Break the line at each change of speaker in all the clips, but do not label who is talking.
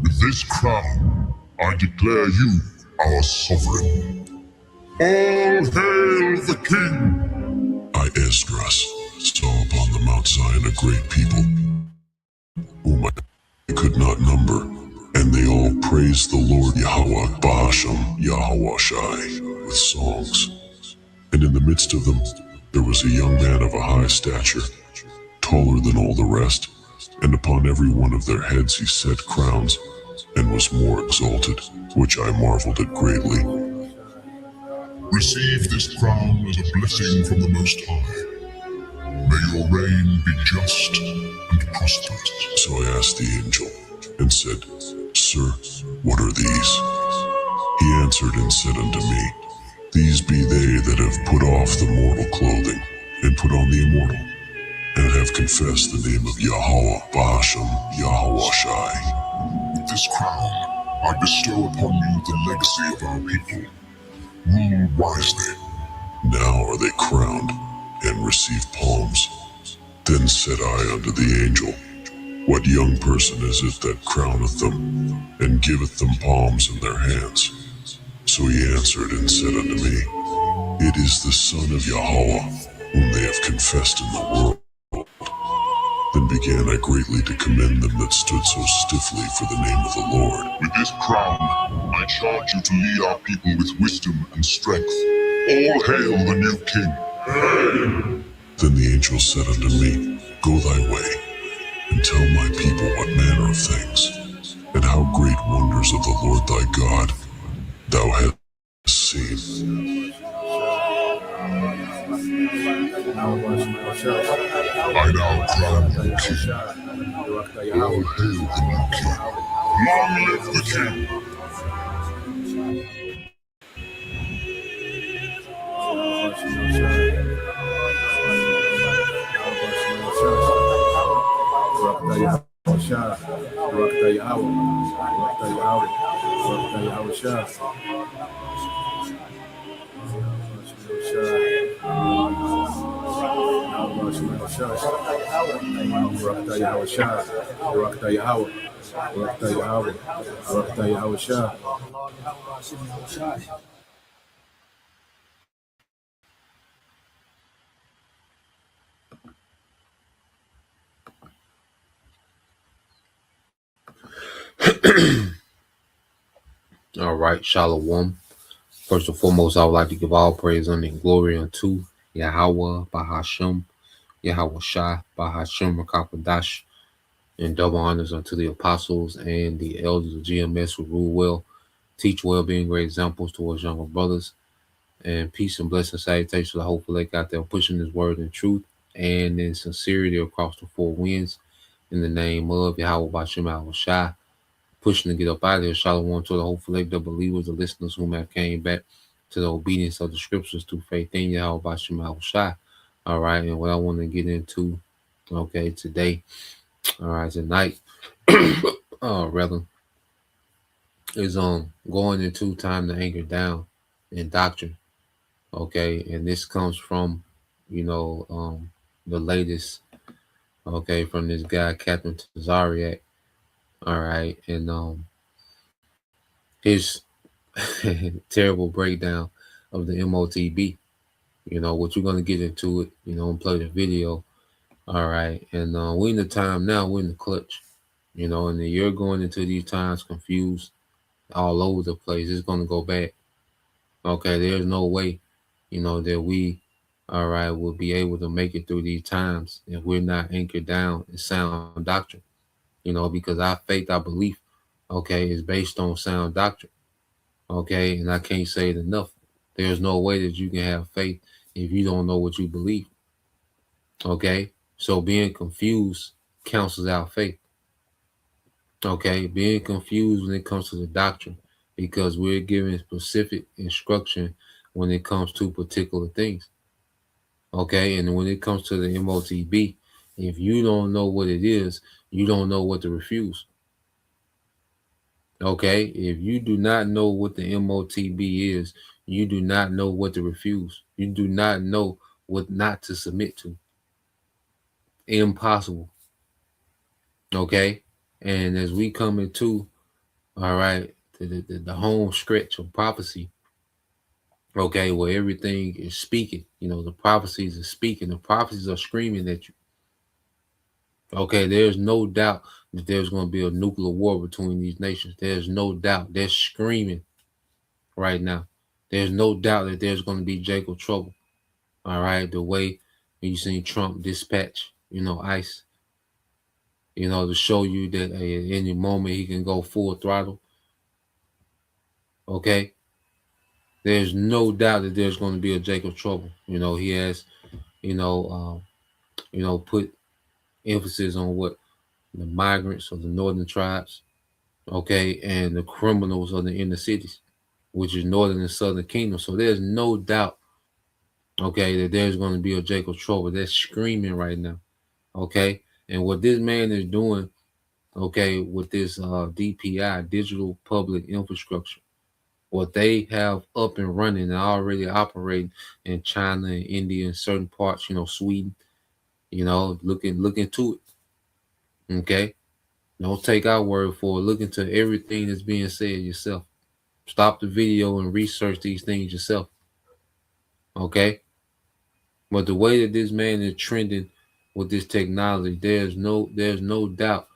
With this crown, I declare you our sovereign. All hail the king! I, Esdras, saw upon the Mount Zion a great people, whom I could not number, and they all praised the Lord Yahweh Bahasham Yahweh Shai with songs. And in the midst of them there was a young man of a high stature, taller than all the rest, and upon every one of their heads he set crowns, and was more exalted, which I marveled at greatly. Receive this crown as a blessing from the Most High. May your reign be just and prosperous. So I asked the angel, and said, Sir, what are these? He answered and said unto me, These be they that have put off the mortal clothing, and put on the immortal, and have confessed the name of Yahweh Bahasham Yahweh Shai. With this crown I bestow upon you the legacy of our people. Rule wisely. Now are they crowned, and receive palms. Then said I unto the angel, What young person is it that crowneth them, and giveth them palms in their hands? So he answered and said unto me, It is the Son of Yahweh, whom they have confessed in the world. Then began I greatly to commend them that stood so stiffly for the name of the Lord. With this crown, I charge you to lead our people with wisdom and strength. All hail the new king. Hail! Then the angel said unto me, Go thy way, and tell my people what manner of things, and how great wonders of the Lord thy God thou hast seen. I now crown you king. All hail the new king. Long live the king.
All right, Shalom. First and foremost, I would like to give all praise and glory unto Yahweh Bahasham, Yahweh Shai Bahasham Rakapadash, and double honors unto the apostles and the elders of GMS who rule well, teach well, being great examples towards younger brothers, and peace and blessing salutations to the hopeful lake out there pushing this word in truth and in sincerity across the four winds in the name of Yahweh Bahasham Yahweh Shai. Pushing to get up out of here. Shalom to the hopeful the believers, the listeners whom have came back to the obedience of the scriptures through faith in Yahweh Bashim Shai. All right, and what I want to get into, okay, today, all right, tonight, rather, is going into time to anchor down in doctrine. Okay, and this comes from, the latest, okay, from this guy, Captain Tazariak. All right, and his terrible breakdown of the MOTB, what you're going to get into it, and play the video. All right. And we're in the time now, we're in the clutch, and you're going into these times confused all over the place. It's going to go bad. Okay. There's no way, that we, all right, will be able to make it through these times if we're not anchored down in sound doctrine, because our faith, our belief, okay, is based on sound doctrine. Okay, and I can't say it enough. There's no way that you can have faith if you don't know what you believe. Okay, so being confused cancels out faith. Okay, being confused when it comes to the doctrine, because we're given specific instruction when it comes to particular things. Okay, and when it comes to the MOTB, If you don't know what it is, you don't know what to refuse. Okay? If you do not know what the MOTB is, you do not know what to refuse. You do not know what not to submit to. Impossible. Okay? And as we come into, all right, the home stretch of prophecy, okay, where everything is speaking, the prophecies are speaking, the prophecies are screaming at you. Okay, there's no doubt that there's going to be a nuclear war between these nations. There's no doubt. They're screaming right now. There's no doubt that there's going to be Jacob trouble. All right, the way you seen Trump dispatch, ICE, to show you that at any moment he can go full throttle. Okay, there's no doubt that there's going to be a Jacob trouble. He has, you know, put emphasis on what the migrants of the northern tribes, okay, and the criminals of the inner cities, which is northern and southern kingdom. So there's no doubt, okay, that there's going to be a Jacob trouble. They're screaming right now, okay. And what this man is doing, okay, with this DPI, digital public infrastructure, what they have up and running and already operating in China and India and certain parts, Sweden, look into it, okay. Don't take our word for it. Look into everything that's being said yourself. Stop the video and research these things yourself. Okay? But the way that this man is trending with this technology, there's no doubt,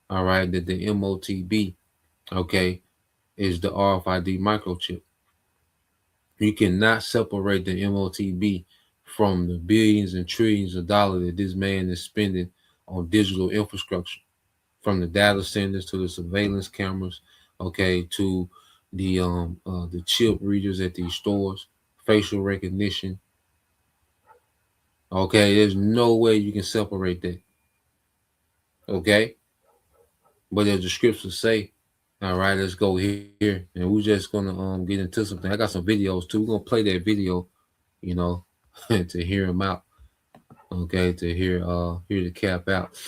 all right, that the MOTB, okay, is the RFID microchip. You cannot separate the MOTB from the billions and trillions of dollars that this man is spending on digital infrastructure, from the data centers to the surveillance cameras, okay, to the chip readers at these stores, facial recognition. Okay, there's no way you can separate that. Okay, but as the scriptures say, all right, let's go here, and we're just gonna get into something. I got some videos too. We're gonna play that video, you know, to hear him out. Okay, to hear the cap out.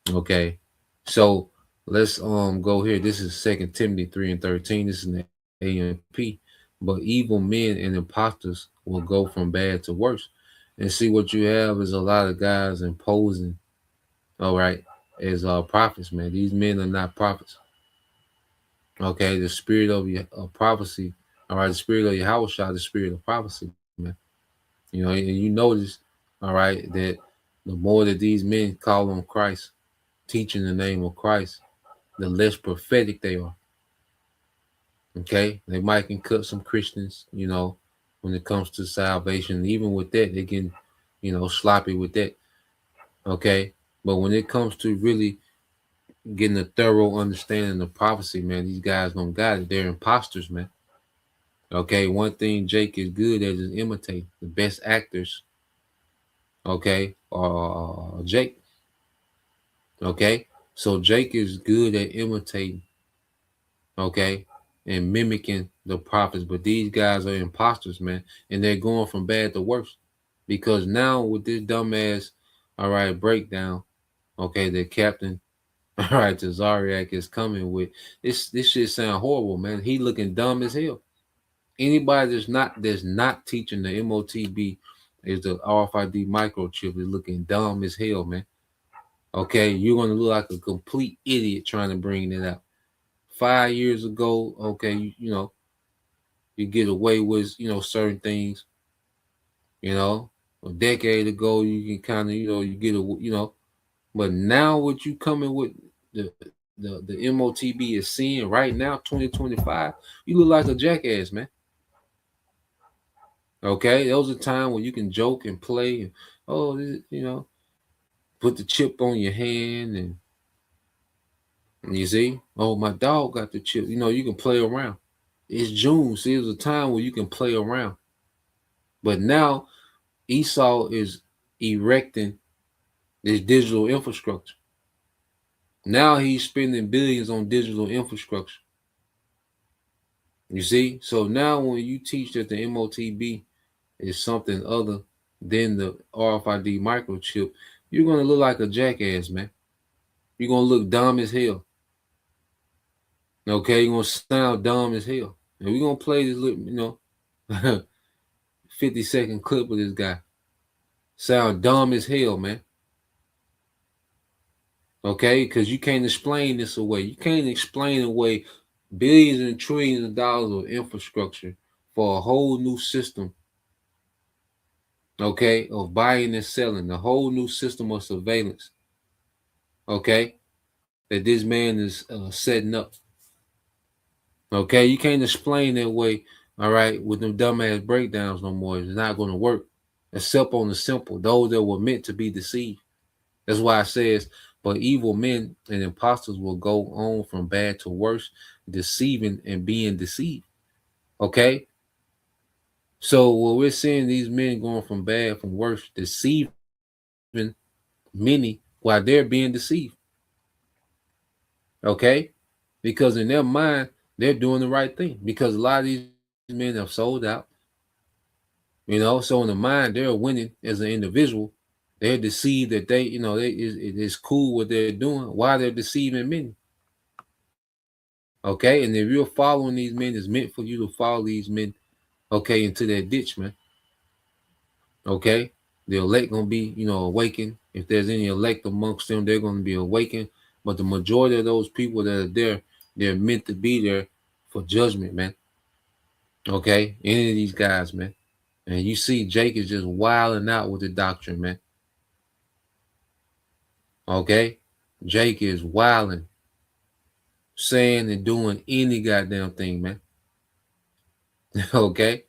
Okay, so let's go here. This is Second Timothy 3:13. This is in the AMP. But evil men and impostors will go from bad to worse. And see, what you have is a lot of guys imposing, all right, as prophets, man. These men are not prophets. Okay, the spirit of your prophecy, all right, the spirit of Yahweh shot the spirit of prophecy, man. And you notice, all right, that the more that these men call on Christ, teaching the name of Christ, the less prophetic they are. Okay, they might can cut some Christians, when it comes to salvation. Even with that, they can, sloppy with that. Okay, but when it comes to really getting a thorough understanding of prophecy, man, these guys don't got it. They're imposters, man. Okay, one thing Jake is good at is imitate. The best actors, okay, Jake. Okay, so Jake is good at imitating, okay, and mimicking the prophets. But these guys are imposters, man, and they're going from bad to worse. Because now with this dumbass, all right, breakdown, okay, the captain, all right, the Zariak is coming with this shit sound horrible, man. He looking dumb as hell. Anybody that's not teaching the MOTB is the RFID microchip is looking dumb as hell, man. Okay, you're gonna look like a complete idiot trying to bring that out. 5 years ago, okay, you get away with certain things. A decade ago, you can kind of you get but now what you coming with the MOTB is seeing right now, 2025, you look like a jackass, man. Okay, there was a time when you can joke and play, and oh, put the chip on your hand, and you see, oh, my dog got the chip. You can play around. It's June. See, there's a time where you can play around. But now Esau is erecting this digital infrastructure. Now he's spending billions on digital infrastructure. You see? So now when you teach that the MOTB is something other than the RFID microchip, you're gonna look like a jackass, man. You're gonna look dumb as hell. Okay, you're gonna sound dumb as hell. And we're gonna play this little, 50-second clip of this guy. Sound dumb as hell, man. Okay, because you can't explain this away. You can't explain away billions and trillions of dollars of infrastructure for a whole new system, okay, of buying and selling, a whole new system of surveillance, okay, that this man is setting up. Okay, you can't explain that way, all right, with them dumbass breakdowns no more. It's not going to work, except on the simple, those that were meant to be deceived. That's why it says, but evil men and impostors will go on from bad to worse, deceiving and being deceived. Okay? So what we're seeing these men going from bad from worse, deceiving many while they're being deceived. Okay? Because in their mind, they're doing the right thing. Because a lot of these men have sold out. So in the mind, they're winning as an individual. They're deceived that it's cool what they're doing. Why they're deceiving many. Okay, and if you're following these men, it's meant for you to follow these men, okay, into that ditch, man. Okay, the elect gonna be, awakened. If there's any elect amongst them, they're gonna be awakened. But the majority of those people that are there, they're meant to be there for judgment, man. Okay, any of these guys, man. And you see, Jake is just wilding out with the doctrine, man. Okay, Jake is wilding, saying and doing any goddamn thing, man. Okay,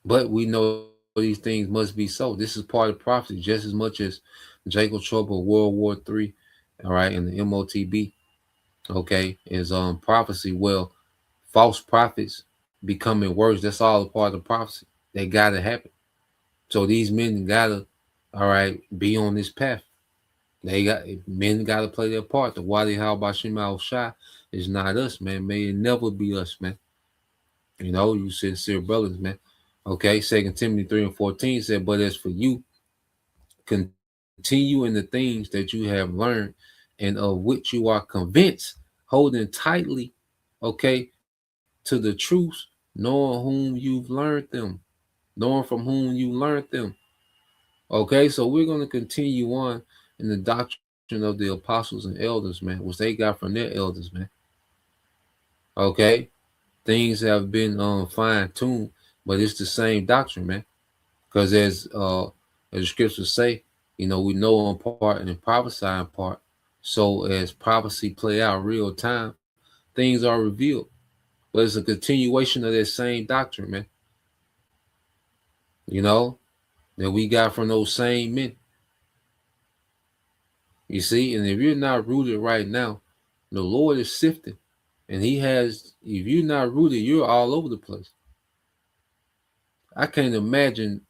but we know these things must be so. This is part of prophecy just as much as Jacob Trouble, World War III, all right, and the MOTB, okay, is prophecy. Well, false prophets becoming worse. That's all a part of prophecy. They gotta happen. So these men gotta, all right, be on this path. Men gotta play their part. The Wadi How Bashim Al Shah is not us, man. May it never be us, man. You sincere brothers, man. Okay, 2 Timothy 3:14 said, but as for you, continue in the things that you have learned and of which you are convinced, holding tightly, okay, to the truths, knowing whom you've learned them, knowing from whom you learned them. Okay, so we're going to continue on in the doctrine of the apostles and elders, man, which they got from their elders, man. Okay, things have been fine tuned, but it's the same doctrine, man. Because as the scriptures say, we know in part and prophesy in part. So as prophecy play out real time, things are revealed. But it's a continuation of that same doctrine, man. You know, that we got from those same men. You see, and if you're not rooted right now, the Lord is sifting. And if you're not rooted, you're all over the place. I can't imagine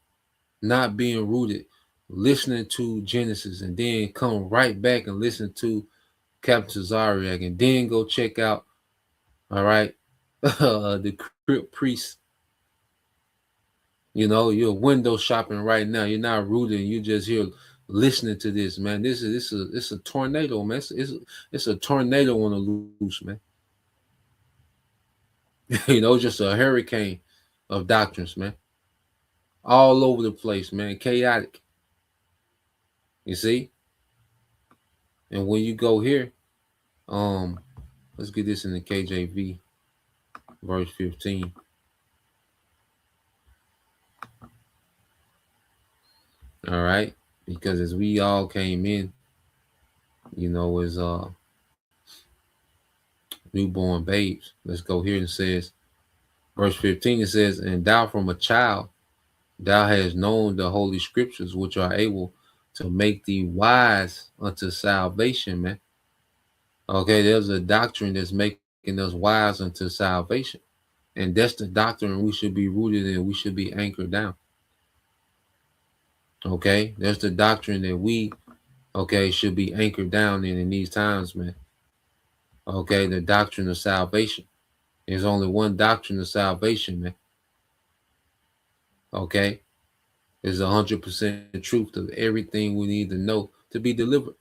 not being rooted, listening to Genesis, and then come right back and listen to Captain Zariak, and then go check out, all right, the Crypt Priest. You're window shopping right now. You're not rooted. You're just here listening to this, man. It's a tornado, man. It's a tornado on the loose, man. Just a hurricane of doctrines, man. All over the place, man. Chaotic. You see? And when you go here, let's get this in the KJV, verse 15. All right. Because as we all came in, as newborn babes. Let's go here. And it says, verse 15, it says, and thou from a child, thou hast known the holy scriptures, which are able to make thee wise unto salvation, man. Okay, there's a doctrine that's making us wise unto salvation. And that's the doctrine we should be rooted in. We should be anchored down. Okay, that's the doctrine that we, should be anchored down in these times, man. Okay, the doctrine of salvation. There's only one doctrine of salvation, man. Okay, there's 100% truth of everything we need to know to be delivered.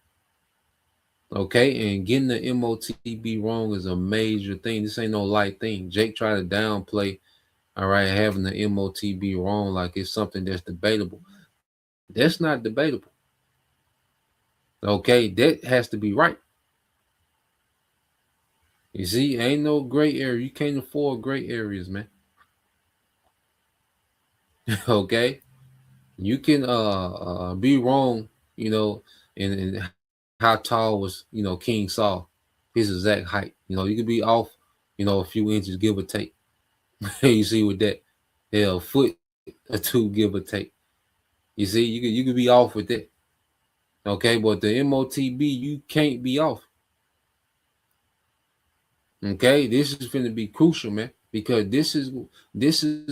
Okay, and getting the MOTB wrong is a major thing. This ain't no light thing. Jake tried to downplay, all right, having the MOTB wrong like it's something that's debatable. That's not debatable. Okay, that has to be right. You see, ain't no gray area. You can't afford gray areas, man. Okay, you can be wrong, in how tall was King Saul, his exact height. You could be off, a few inches, give or take. You see with that, yeah, a foot or two, give or take. You see, you could be off with that. Okay, but the MOTB, you can't be off. Okay, this is going to be crucial, man, because this is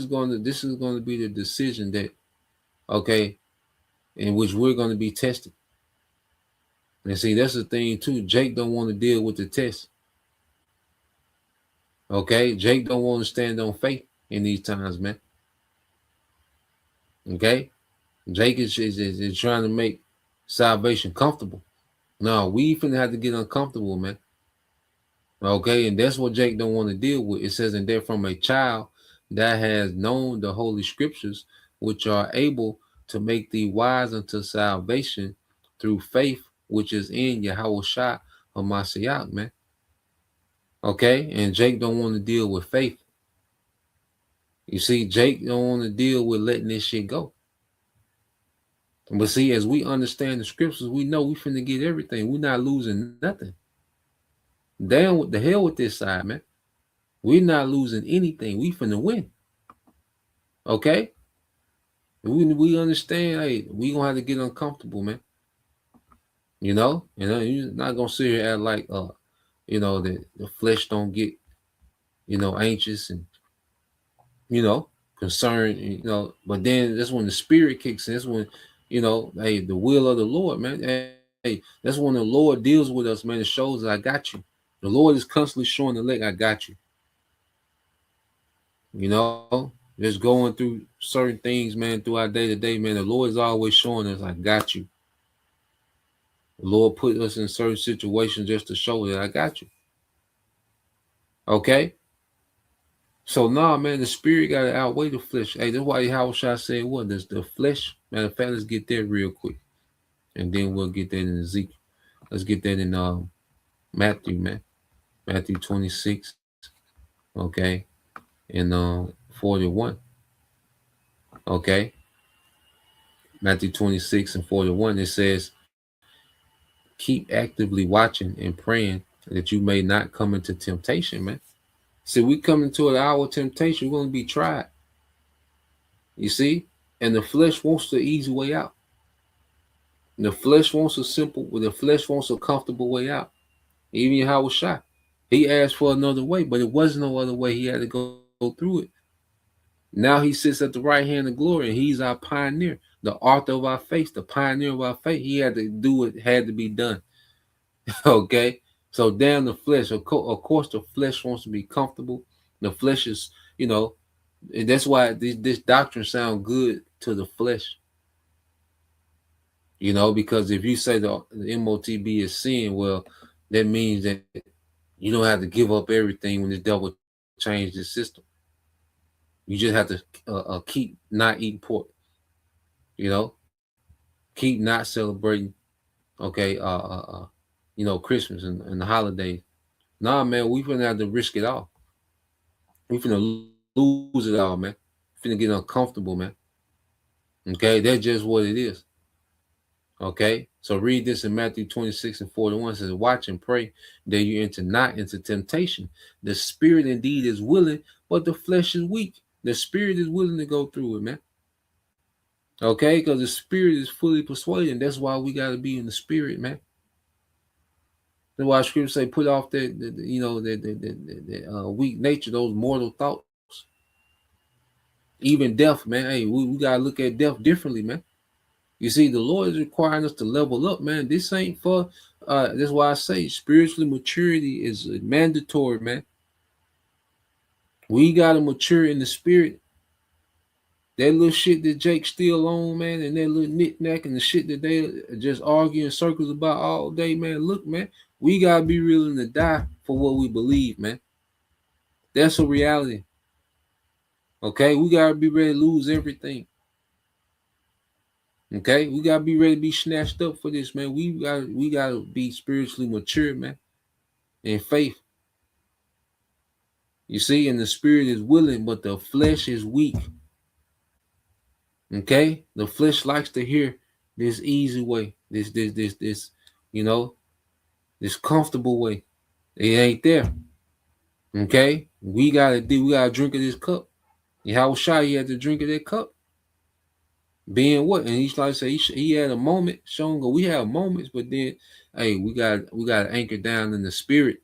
going to be the decision that, okay, in which we're going to be tested. And see, that's the thing too. Jake don't want to deal with the test. Okay, Jake don't want to stand on faith in these times, man. Okay, Jake is trying to make salvation comfortable. No, we finna have to get uncomfortable, man. Okay, and that's what Jake don't want to deal with. It says, and they're from a child that has known the holy scriptures, which are able to make thee wise unto salvation through faith, which is in Yahweh Shah Hamashiach, man. Okay, and Jake don't want to deal with faith. You see, Jake don't want to deal with letting this shit go. But see, as we understand the scriptures, we know we finna get everything. We're not losing nothing. Damn, what the hell with this side, man. We're not losing anything. We finna win. Okay? We understand, hey, we gonna have to get uncomfortable, man. You're not gonna sit here and act like the flesh don't get, anxious and concerned, but then that's when the spirit kicks in. That's when, hey, the will of the Lord, man. Hey, that's when the Lord deals with us, man. It shows that I got you. The Lord is constantly showing the leg, I got you. Just going through certain things, man, through our day to day, man. The Lord is always showing us, I got you. The Lord put us in certain situations just to show that I got you. Okay? So nah, man, the spirit gotta outweigh the flesh. Hey, that's why Howard Shah said what? Does the flesh? Matter of fact, let's get there real quick. And then we'll get that in Ezekiel. Let's get that in Matthew, man. Matthew 26. Okay. And 41. Okay. Matthew 26 and 41. It says, keep actively watching and praying that you may not come into temptation, man. See, we come into an hour of temptation, we're going to be tried. You see? And the flesh wants the easy way out. The flesh wants the flesh wants a comfortable way out. Even Howard Shah, he asked for another way, but it wasn't no other way. He had to go through it. Now he sits at the right hand of glory, and he's our pioneer, the author of our faith, the pioneer of our faith. He had to do it, had to be done. Okay? So damn the flesh. Of course, the flesh wants to be comfortable. The flesh is, and that's why this doctrine sounds good to the flesh. Because if you say the MOTB is sin, well, that means that you don't have to give up everything when the devil change the system. You just have to keep not eating pork. Keep not celebrating. Okay, Christmas and the holidays. Nah, man, we finna have to risk it all. We finna lose it all, man. Finna get uncomfortable, man. Okay, that's just what it is. Okay, so read this in Matthew 26 and 41. It says, watch and pray that you enter not into temptation. The spirit indeed is willing, but the flesh is weak. The spirit is willing to go through it, man. Okay, because the spirit is fully persuaded. That's why we got to be in the spirit, man. That's why scripture say, put off that weak nature, those mortal thoughts. Even death, man. Hey, we got to look at death differently, man. You see, the Lord is requiring us to level up, man. This ain't for, that's why I say spiritually maturity is mandatory, man. We got to mature in the spirit. That little shit that Jake still on, man, and that little knick-knack and the shit that they just argue in circles about all day, man. Look, man, we gotta be willing to die for what we believe, man. That's a reality. Okay, we gotta be ready to lose everything. Okay, we gotta be ready to be snatched up for this, man. We gotta be spiritually mature, man, in faith. You see, and the spirit is willing, but the flesh is weak. Okay, the flesh likes to hear this easy way, this, you know, this comfortable way. It ain't there. Okay, we gotta drink of this cup. How shy he had to drink of that cup. Being what? And he's like say he had a moment. Showing go, we have moments, but then hey, we got to anchor down in the spirit.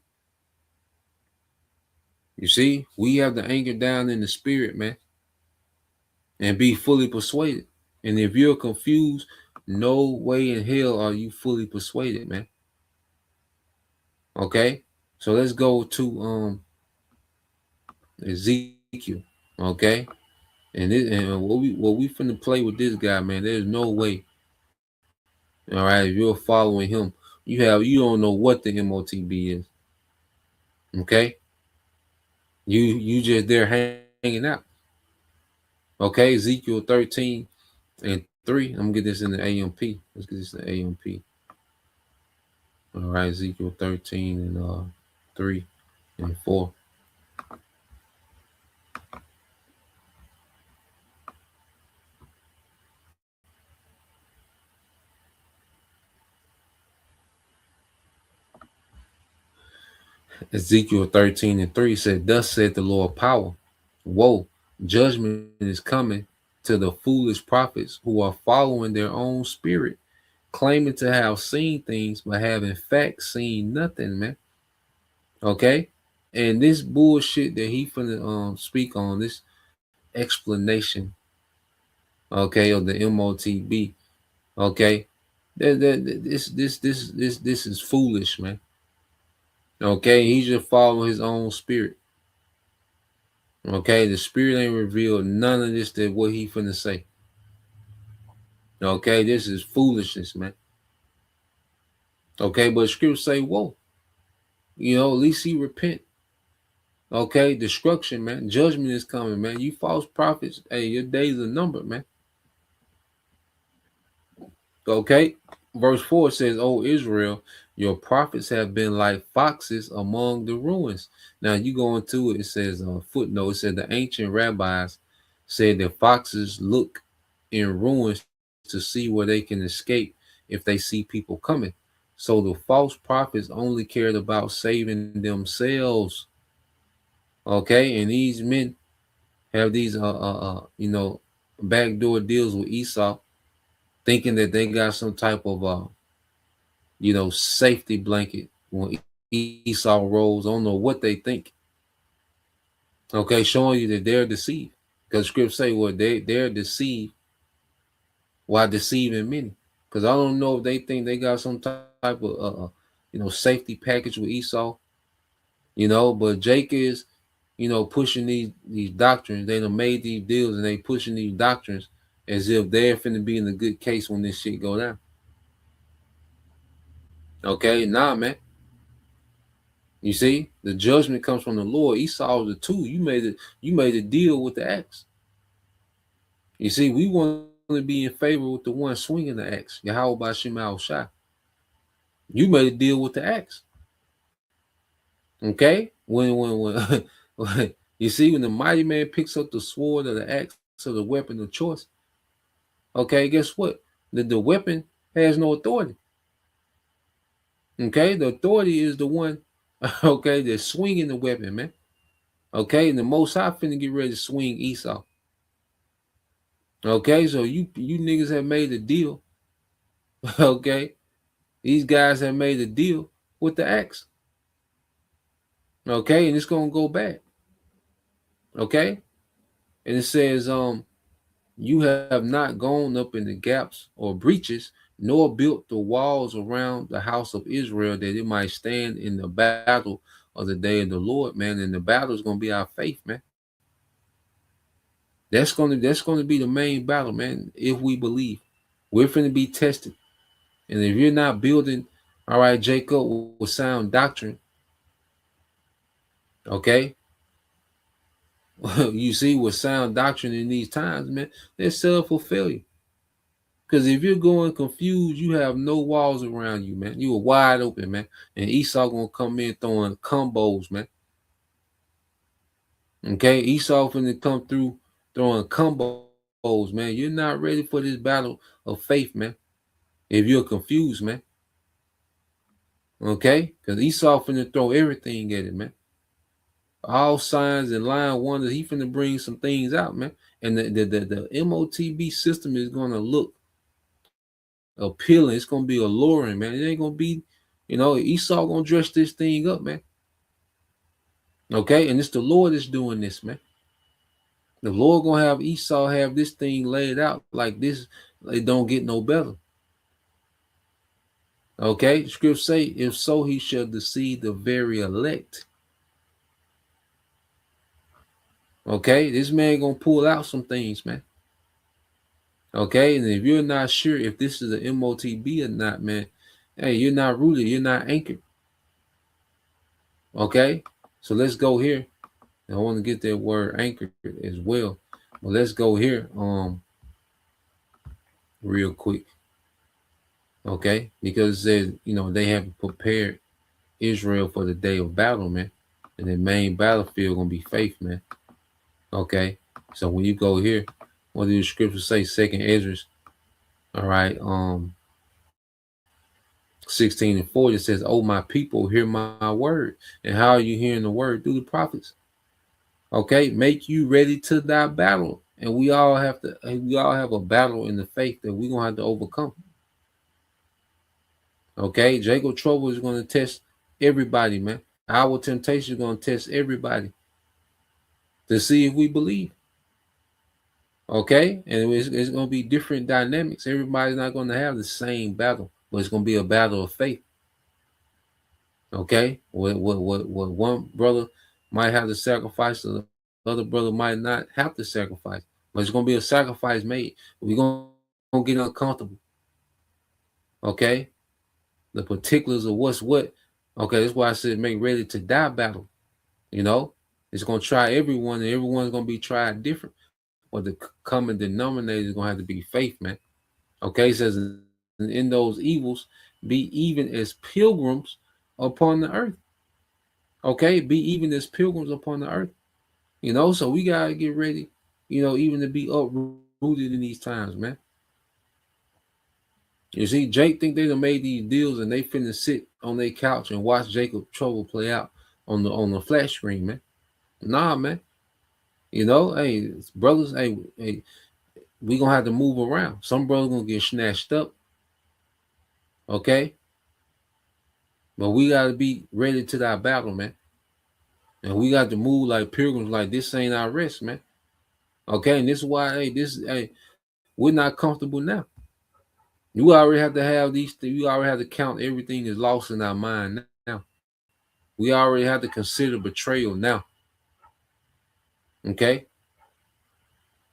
You see, we have to anchor down in the spirit, man, and be fully persuaded. And if you're confused, no way in hell are you fully persuaded, man. Okay, so let's go to Ezekiel. Okay, and what we finna play with this guy, man. There's no way. All right, if you're following him, you don't know what the MOTB is. Okay, you just there hanging out. Okay, Ezekiel 13:3. I'm gonna get this in the AMP. Let's get this in the AMP. All right, Ezekiel 13:3 and 4. Ezekiel 13:3 said, "Thus said the Lord power, woe, judgment is coming to the foolish prophets who are following their own spirit, claiming to have seen things, but have in fact seen nothing, man." Okay, and this bullshit that he finna speak on, this explanation, okay, of the MOTB, okay, this is foolish, man. Okay, he's just following his own spirit. Okay, the spirit ain't revealed none of this that what he finna say. Okay, this is foolishness, man. Okay, but scripture say, whoa, at least he repent. Okay, destruction, man. Judgment is coming, man. You false prophets, hey, your days are numbered, man. Okay, verse 4 says, "O Israel, your prophets have been like foxes among the ruins." Now you go into it, it says footnote, it said the ancient rabbis said that foxes look in ruins to see where they can escape if they see people coming. So the false prophets only cared about saving themselves. Okay, and these men have these backdoor deals with Esau, thinking that they got some type of safety blanket when Esau rolls. I don't know what they think. Okay, showing you that they're deceived. Because scripture say, well, they're deceived while deceiving many. Because I don't know if they think they got some type of safety package with Esau. But Jake is pushing these doctrines. They done made these deals and they pushing these doctrines as if they're finna be in a good case when this shit go down. Okay, nah, man. You see, the judgment comes from the Lord. Esau was the tool. You made a deal with the axe. You see, we want to be in favor with the one swinging the axe. Yahweh Bashim Al Shai. You made a deal with the axe. Okay? When you see, when the mighty man picks up the sword or the axe or the weapon of choice, okay, guess what? The weapon has no authority. Okay, the authority is the one, okay, that's swinging the weapon, man. Okay, and the Most High finna get ready to swing Esau. Okay, so you niggas have made a deal. Okay, these guys have made a deal with the axe. Okay, and it's gonna go back. Okay, and it says, you have not gone up in the gaps or breaches, nor built the walls around the house of Israel, that it might stand in the battle of the day of the Lord, man. And the battle is gonna be our faith, man. That's gonna be the main battle, man. If we believe, we're finna be tested, and if you're not building, all right, Jacob, with sound doctrine, okay, you see, with sound doctrine in these times, man, they're set up for failure. Because if you're going confused, you have no walls around you, man. You are wide open, man. And Esau gonna come in throwing combos, man. Okay, Esau finna come through throwing combos, man. You're not ready for this battle of faith, man. If you're confused, man. Okay, because Esau finna throw everything at it, man. All signs and lying wonders. He finna bring some things out, man. And the MOTB system is gonna look appealing. It's gonna be alluring, man. It ain't gonna be, Esau gonna dress this thing up, man. Okay, and it's the Lord that's doing this, man. The Lord gonna have Esau have this thing laid out like this. It don't get no better. Okay, scripture say, if so, he shall deceive the very elect. Okay, this man gonna pull out some things, man. Okay, and if you're not sure if this is an MOTB or not, man, hey, you're not rooted, you're not anchored. Okay, so let's go here. I want to get that word anchored as well. But let's go here real quick. Okay, because it says, they have prepared Israel for the day of battle, man. And the main battlefield gonna be faith, man. Okay, so when you go here, what do the scriptures say? Second Ezra, all right, 16:4, it says, "Oh my people, hear my word." And how are you hearing the word? Through the prophets. Okay, make you ready to thy battle. And we all have a battle in the faith that we're gonna have to overcome. Okay, Jacob trouble is gonna test everybody, man. Our temptation is gonna test everybody to see if we believe. Okay, and it's going to be different dynamics. Everybody's not going to have the same battle, but it's going to be a battle of faith. Okay, what one brother might have to sacrifice, the other brother might not have to sacrifice, but it's going to be a sacrifice made. We're going to get uncomfortable. Okay, the particulars of what's what. Okay, that's why I said make ready to die battle. You know, it's going to try everyone, and everyone's going to be tried different. But the common denominator is going to have to be faith, man. Okay, it says in those evils, be even as pilgrims upon the earth. Okay, be even as pilgrims upon the earth. So we gotta get ready, even to be uprooted in these times, man. You see, Jake think they done made these deals and they finna sit on their couch and watch Jacob trouble play out on the flat screen, man. Nah, man. Hey, brothers, hey, we gonna have to move around. Some brothers gonna get snatched up. Okay, but we got to be ready to that battle, man. And we got to move like pilgrims, like this ain't our rest, man. Okay, and this is why, we're not comfortable now. You already have to have these. You already have to count everything is lost in our mind now. We already have to consider betrayal now. Okay,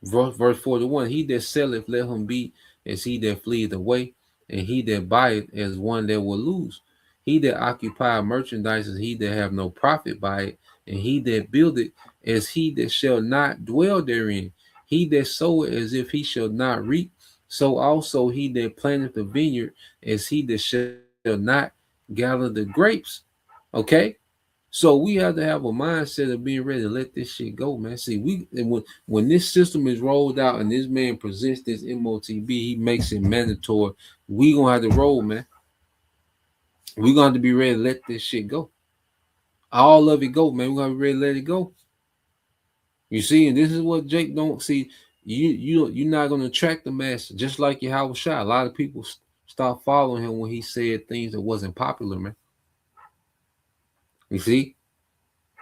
verse 41: He that selleth, let him be as he that fleeth away, and he that buyeth as one that will lose. He that occupy merchandise is he that have no profit by it, and he that buildeth as he that shall not dwell therein. He that soweth as if he shall not reap, so also he that planteth the vineyard as he that shall not gather the grapes. Okay, so we have to have a mindset of being ready to let this shit go, man. See, when this system is rolled out and this man presents this MOTB, he makes it mandatory. We gonna have to roll, man. We gonna have to be ready to let this shit go. All of it go, man. We gonna be ready to let it go. You see, and this is what Jake don't see. You're not gonna attract the masses, just like Yahweh Shai. A lot of people start following him when he said things that wasn't popular, man. You see,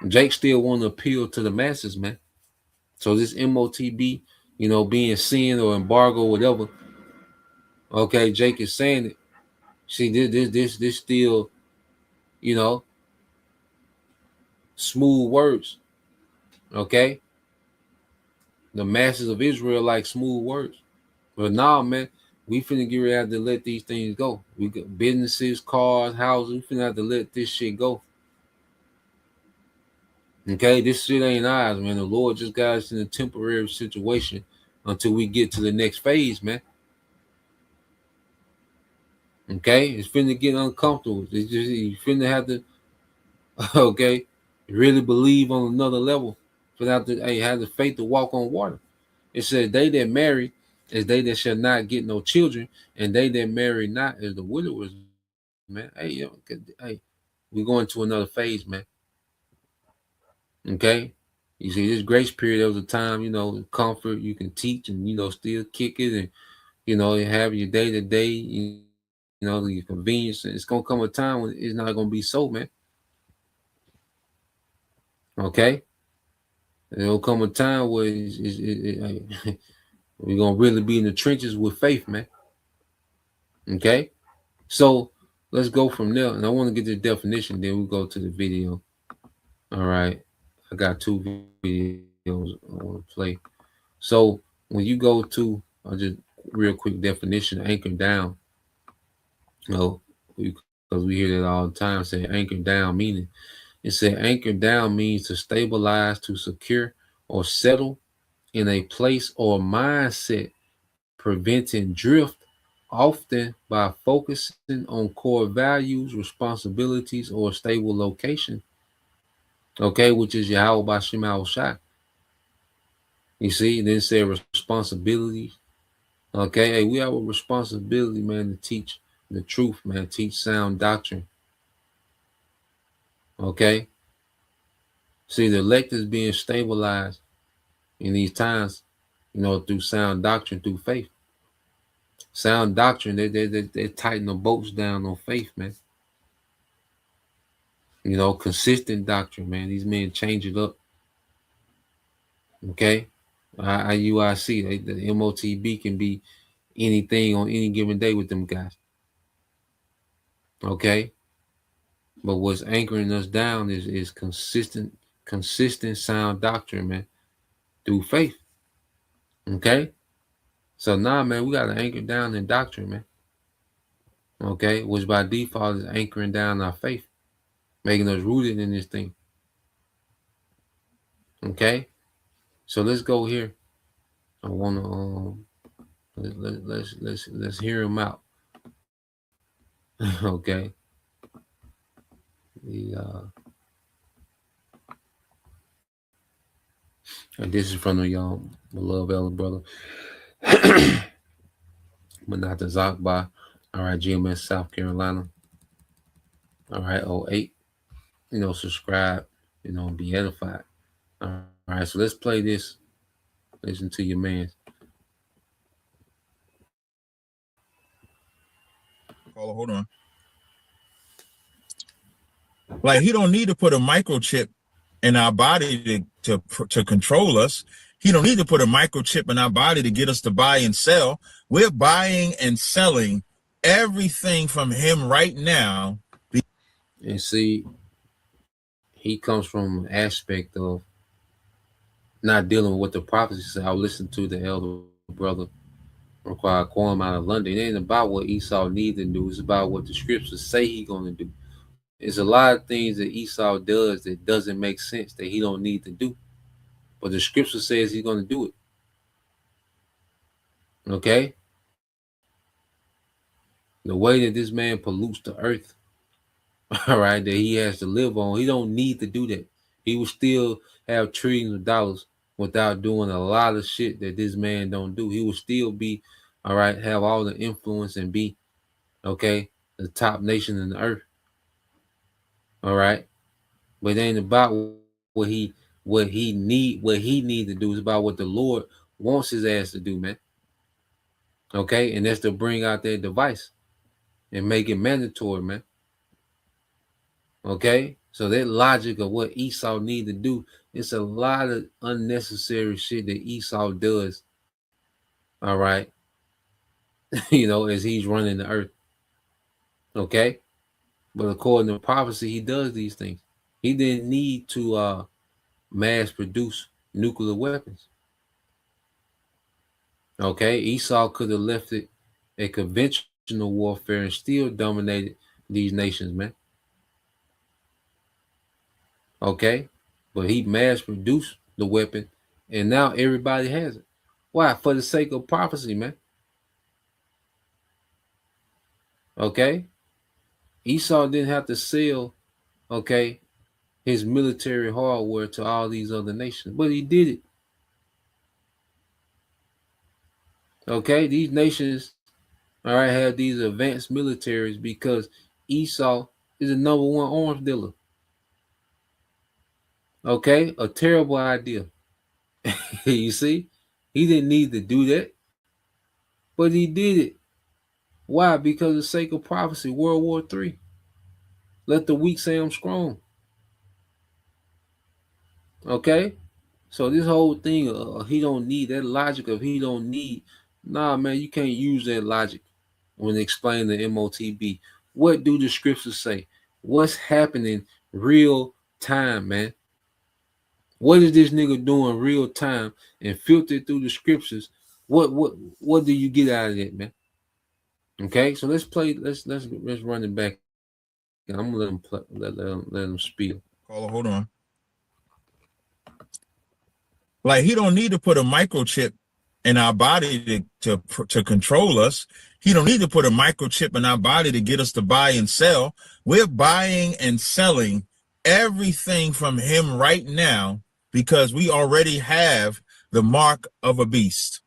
Jake still want to appeal to the masses, man. So this MOTB, being sin or embargo, whatever. Okay, Jake is saying it. See, this still, you know, smooth words. Okay, The masses of Israel like smooth words. But now, man, we finna get ready to let these things go. We got businesses, cars, houses. We finna have to let this shit go. Okay, this shit ain't ours, man. The Lord just got us in a temporary situation until we get to the next phase, man. Okay, it's finna get uncomfortable. It's just you finna have to, okay, really believe on another level. Finna have to, hey, have the faith to walk on water. It says, "They that marry is they that shall not get no children, and they that marry not is the widowers." Man, hey, we going to another phase, man. Okay, you see, this grace period, there was a time, comfort, you can teach and still kick it, and you have your day to day, your convenience. And it's gonna come a time when it's not gonna be so, man. Okay, there'll come a time where we're gonna really be in the trenches with faith, man. Okay, so let's go from there, and I want to get the definition. Then we go to the video. All right, I got two videos I want to play. So when you go to, just real quick definition, anchor down. You know, because we hear that all the time. Say anchor down, meaning it said anchor down means to stabilize, to secure, or settle in a place or mindset, preventing drift, often by focusing on core values, responsibilities, or a stable location. Okay, which is Yahweh Bashim Al Shai. You see, then say responsibilities. Okay, hey, we have a responsibility, man, to teach the truth, man, teach sound doctrine. Okay, see, the elect is being stabilized in these times, through sound doctrine, through faith. Sound doctrine, they tighten the bolts down on faith, man. Consistent doctrine, man. These men change it up. Okay, IUIC, the MOTB can be anything on any given day with them guys. Okay, but what's anchoring us down is consistent sound doctrine, man, through faith. Okay, so now, man, we got to anchor down in doctrine, man. Okay, which by default is anchoring down our faith, making us rooted in this thing. Okay, so let's go here. I want to let's hear him out. Okay, the and this is from the beloved elder brother, but not the Zakba. All right, GMS South Carolina. All right, 08. Subscribe. Be edified. All right, so let's play this. Listen to your man.
Hold on. Like he don't need to put a microchip in our body to control us. He don't need to put a microchip in our body to get us to buy and sell. We're buying and selling everything from him right now.
And see, he comes from an aspect of not dealing with what the prophecy said. I'll listen to the elder brother require quorum out of London. It ain't about what Esau needs to do. It's about what the scriptures say he gonna do. There's a lot of things that Esau does that doesn't make sense that he don't need to do, but the scripture says he's gonna do it. Okay, the way that this man pollutes the earth, all right, that he has to live on, he don't need to do that. He will still have trillions of dollars without doing a lot of shit that this man don't do. He will still be, all right, have all the influence and be, okay, the top nation in the earth. All right, but it ain't about what he need to do. It's about what the Lord wants his ass to do, man. Okay, and that's to bring out that device and make it mandatory, man. Okay, so that logic of what Esau need to do, it's a lot of unnecessary shit that Esau does. All right, as he's running the earth. Okay, but according to prophecy, he does these things. He didn't need to mass produce nuclear weapons. Okay, Esau could have left it a conventional warfare and still dominated these nations, man. Okay, but he mass produced the weapon, and now everybody has it. Why? For the sake of prophecy, man. Okay, Esau didn't have to sell, okay, his military hardware to all these other nations, but he did it. Okay, these nations, all right, have these advanced militaries because Esau is the number one arms dealer. Okay, a terrible idea. You see, he didn't need to do that, but he did it. Why? Because of the sake of prophecy. World War III. Let the weak say I'm strong. Okay, so this whole thing, he don't need that logic of he don't need. Nah, man, you can't use that logic when explaining the MOTB. What do the scriptures say? What's happening real time, man? What is this nigga doing real time and filtered through the scriptures? What do you get out of it, man? Okay, so let's play. Let's run it back. I'm gonna let him play, let him spiel.
Hold on. Like he don't need to put a microchip in our body to control us. He don't need to put a microchip in our body to get us to buy and sell. We're buying and selling everything from him right now because we already have the mark of a beast.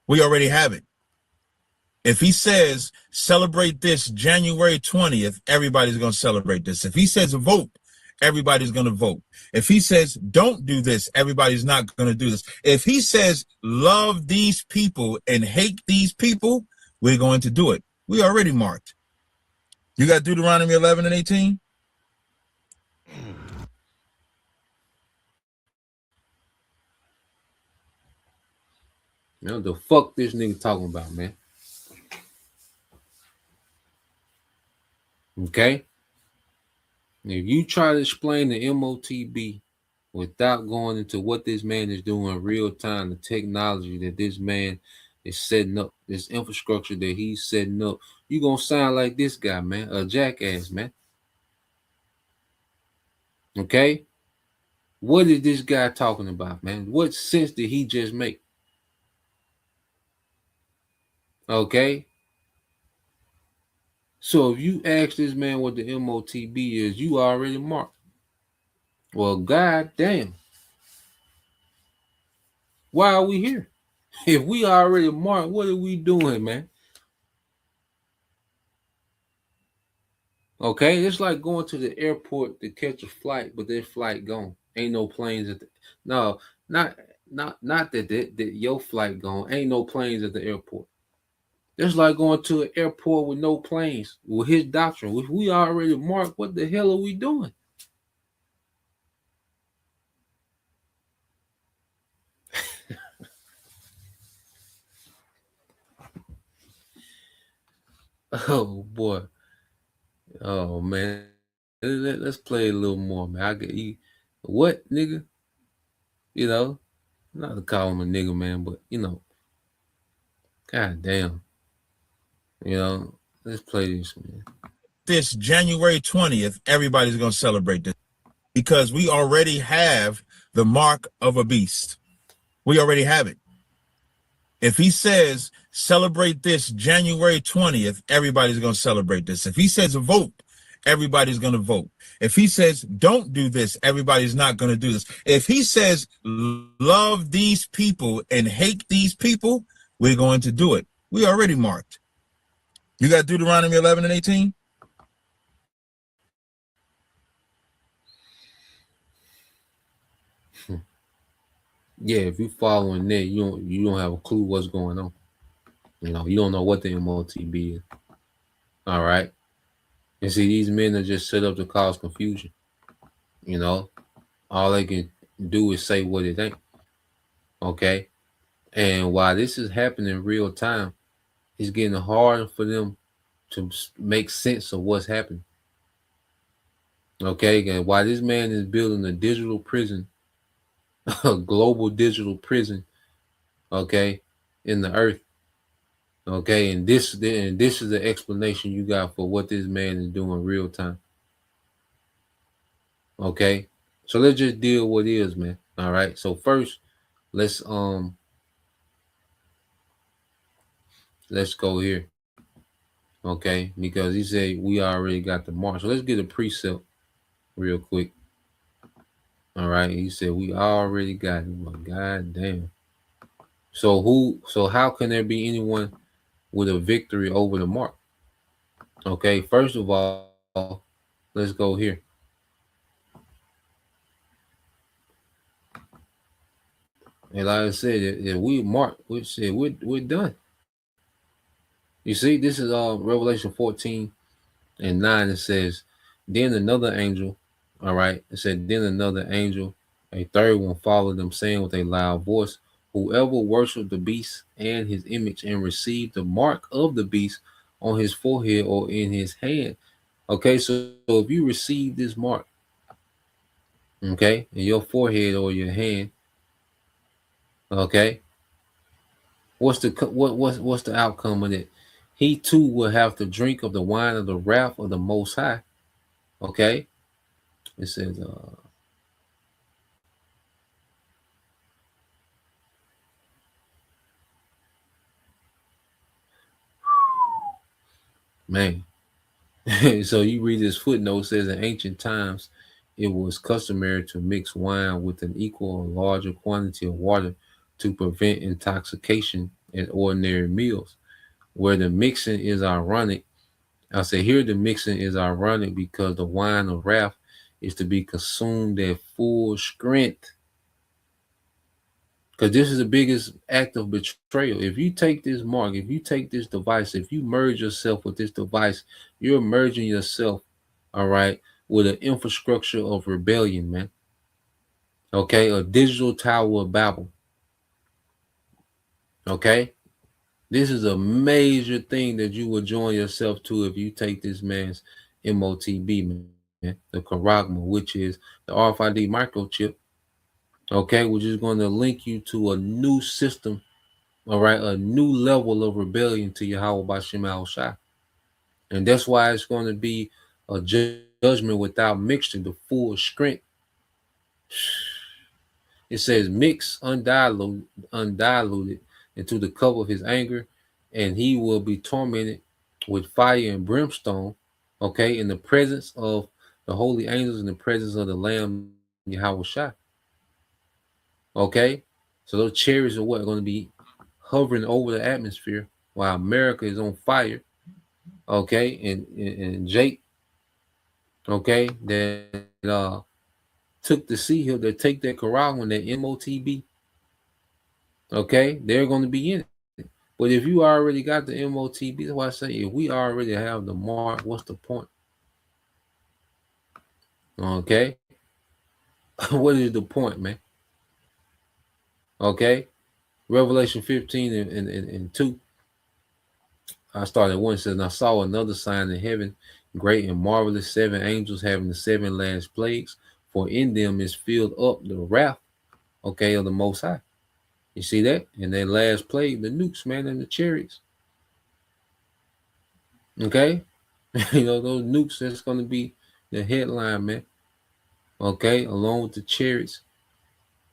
We already have it. If he says celebrate this January 20th, everybody's going to celebrate this. If he says vote, everybody's going to vote. If he says don't do this, everybody's not going to do this. If he says love these people and hate these people, we're going to do it. We already marked. You got Deuteronomy 11 and 18?
You know the fuck this nigga talking about, man? Okay, if you try to explain the MOTB without going into what this man is doing real time, the technology that this man is setting up, this infrastructure that he's setting up, you gonna sound like this guy, man, a jackass, man. Okay, what is this guy talking about, man? What sense did he just make? Okay, so if you ask this man what the MOTB is, you already marked. Well, god damn, why are we here? If we already marked, what are we doing, man? Okay, it's like going to the airport to catch a flight, but that flight gone. Ain't no planes at the no, not not that your flight gone. Ain't no planes at the airport. It's like going to an airport with no planes. With his doctrine, if we already marked, what the hell are we doing? Oh boy. Oh man. Let's play a little more, man. I get you. What, nigga? You know, not to call him a nigga, man, but you know, god damn. You know, let's play this, man.
This January 20th, everybody's going to celebrate this because we already have the mark of a beast. We already have it. If he says celebrate this January 20th, everybody's going to celebrate this. If he says vote, everybody's going to vote. If he says don't do this, everybody's not going to do this. If he says love these people and hate these people, we're going to do it. We already marked. You got Deuteronomy 11 and 18?
Yeah, if you following that, you don't have a clue what's going on. You know, you don't know what the MOTB is. All right. And see, these men are just set up to cause confusion. You know, all they can do is say what it ain't. Okay. And while this is happening in real time, it's getting harder for them to make sense of what's happening. Okay. And while this man is building a digital prison, a global digital prison, okay, in the earth. Okay, and this is the explanation you got for what this man is doing real time. Okay, so let's just deal with what is, man. All right. So first, let's let's go here. Okay, because he said we already got the mark. So let's get a precept real quick. All right. He said we already got it. Well, God damn. So who? So how can there be anyone with a victory over the mark? Okay. First of all, let's go here. And like I said, if we mark, we said we're done. You see, this is Revelation 14:9. It says, then another angel, all right. It said, then another angel, a third one followed them, saying with a loud voice, whoever worshiped the beast and his image and received the mark of the beast on his forehead or in his hand. Okay, so if you receive this mark, okay, in your forehead or your hand, okay, what's the outcome of it? He too will have to drink of the wine of the wrath of the Most High. Okay, it says, man. So you read this footnote, says in ancient times it was customary to mix wine with an equal or larger quantity of water to prevent intoxication at ordinary meals. Where the mixing is ironic, I say here the mixing is ironic because the wine of wrath is to be consumed at full strength. Because this is the biggest act of betrayal. If you take this mark, if you take this device, if you merge yourself with this device, you're merging yourself, all right, with an infrastructure of rebellion, man. Okay, a digital tower of Babel. Okay, this is a major thing that you will join yourself to if you take this man's MOTB, man, the Charagma, which is the RFID microchip. Okay, which is going to link you to a new system. All right, a new level of rebellion to Yahweh Bashem Al Shai. And that's why it's going to be a judgment without mixture, the full strength. It says, mix undiluted into the cup of his anger, and he will be tormented with fire and brimstone, okay, in the presence of the holy angels, in the presence of the Lamb Yahweh Shai. Okay, so those chariots are what are going to be hovering over the atmosphere while America is on fire. Okay, and Jake, okay, that took the sea hill, that take that corral and that MOTB, okay, they're going to be in it. But if you already got the MOTB, that's why I say if we already have the mark, what's the point? Okay, what is the point, man? Okay, Revelation 15 and 2. I started one. It says, and I saw another sign in heaven, great and marvelous, seven angels having the seven last plagues, for in them is filled up the wrath, okay, of the Most High. You see that? And that last plague, the nukes, man, and the chariots. Okay? Those nukes, that's going to be the headline, man. Okay? Along with the chariots,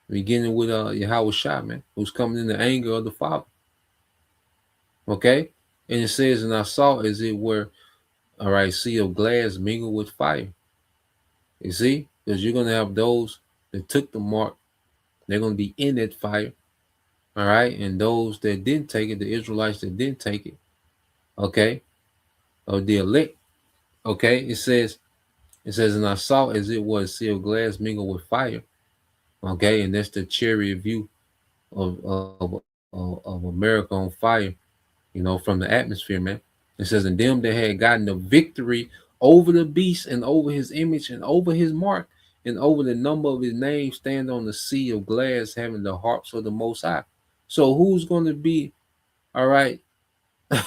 beginning with Yahweh Shai, man, who's coming in the anger of the Father. Okay? And it says, and I saw as it were, all right, sea of glass mingled with fire. You see? Because you're going to have those that took the mark, they're going to be in that fire. All right? And those that didn't take it, the Israelites that didn't take it, okay, of the elect. Okay, it says, and I saw as it was sea of glass mingled with fire. Okay, and that's the chariot view of America on fire, from the atmosphere, man. It says, and them that had gotten the victory over the beast and over his image and over his mark and over the number of his name stand on the sea of glass having the harps of the Most High. So who's going to be, all right,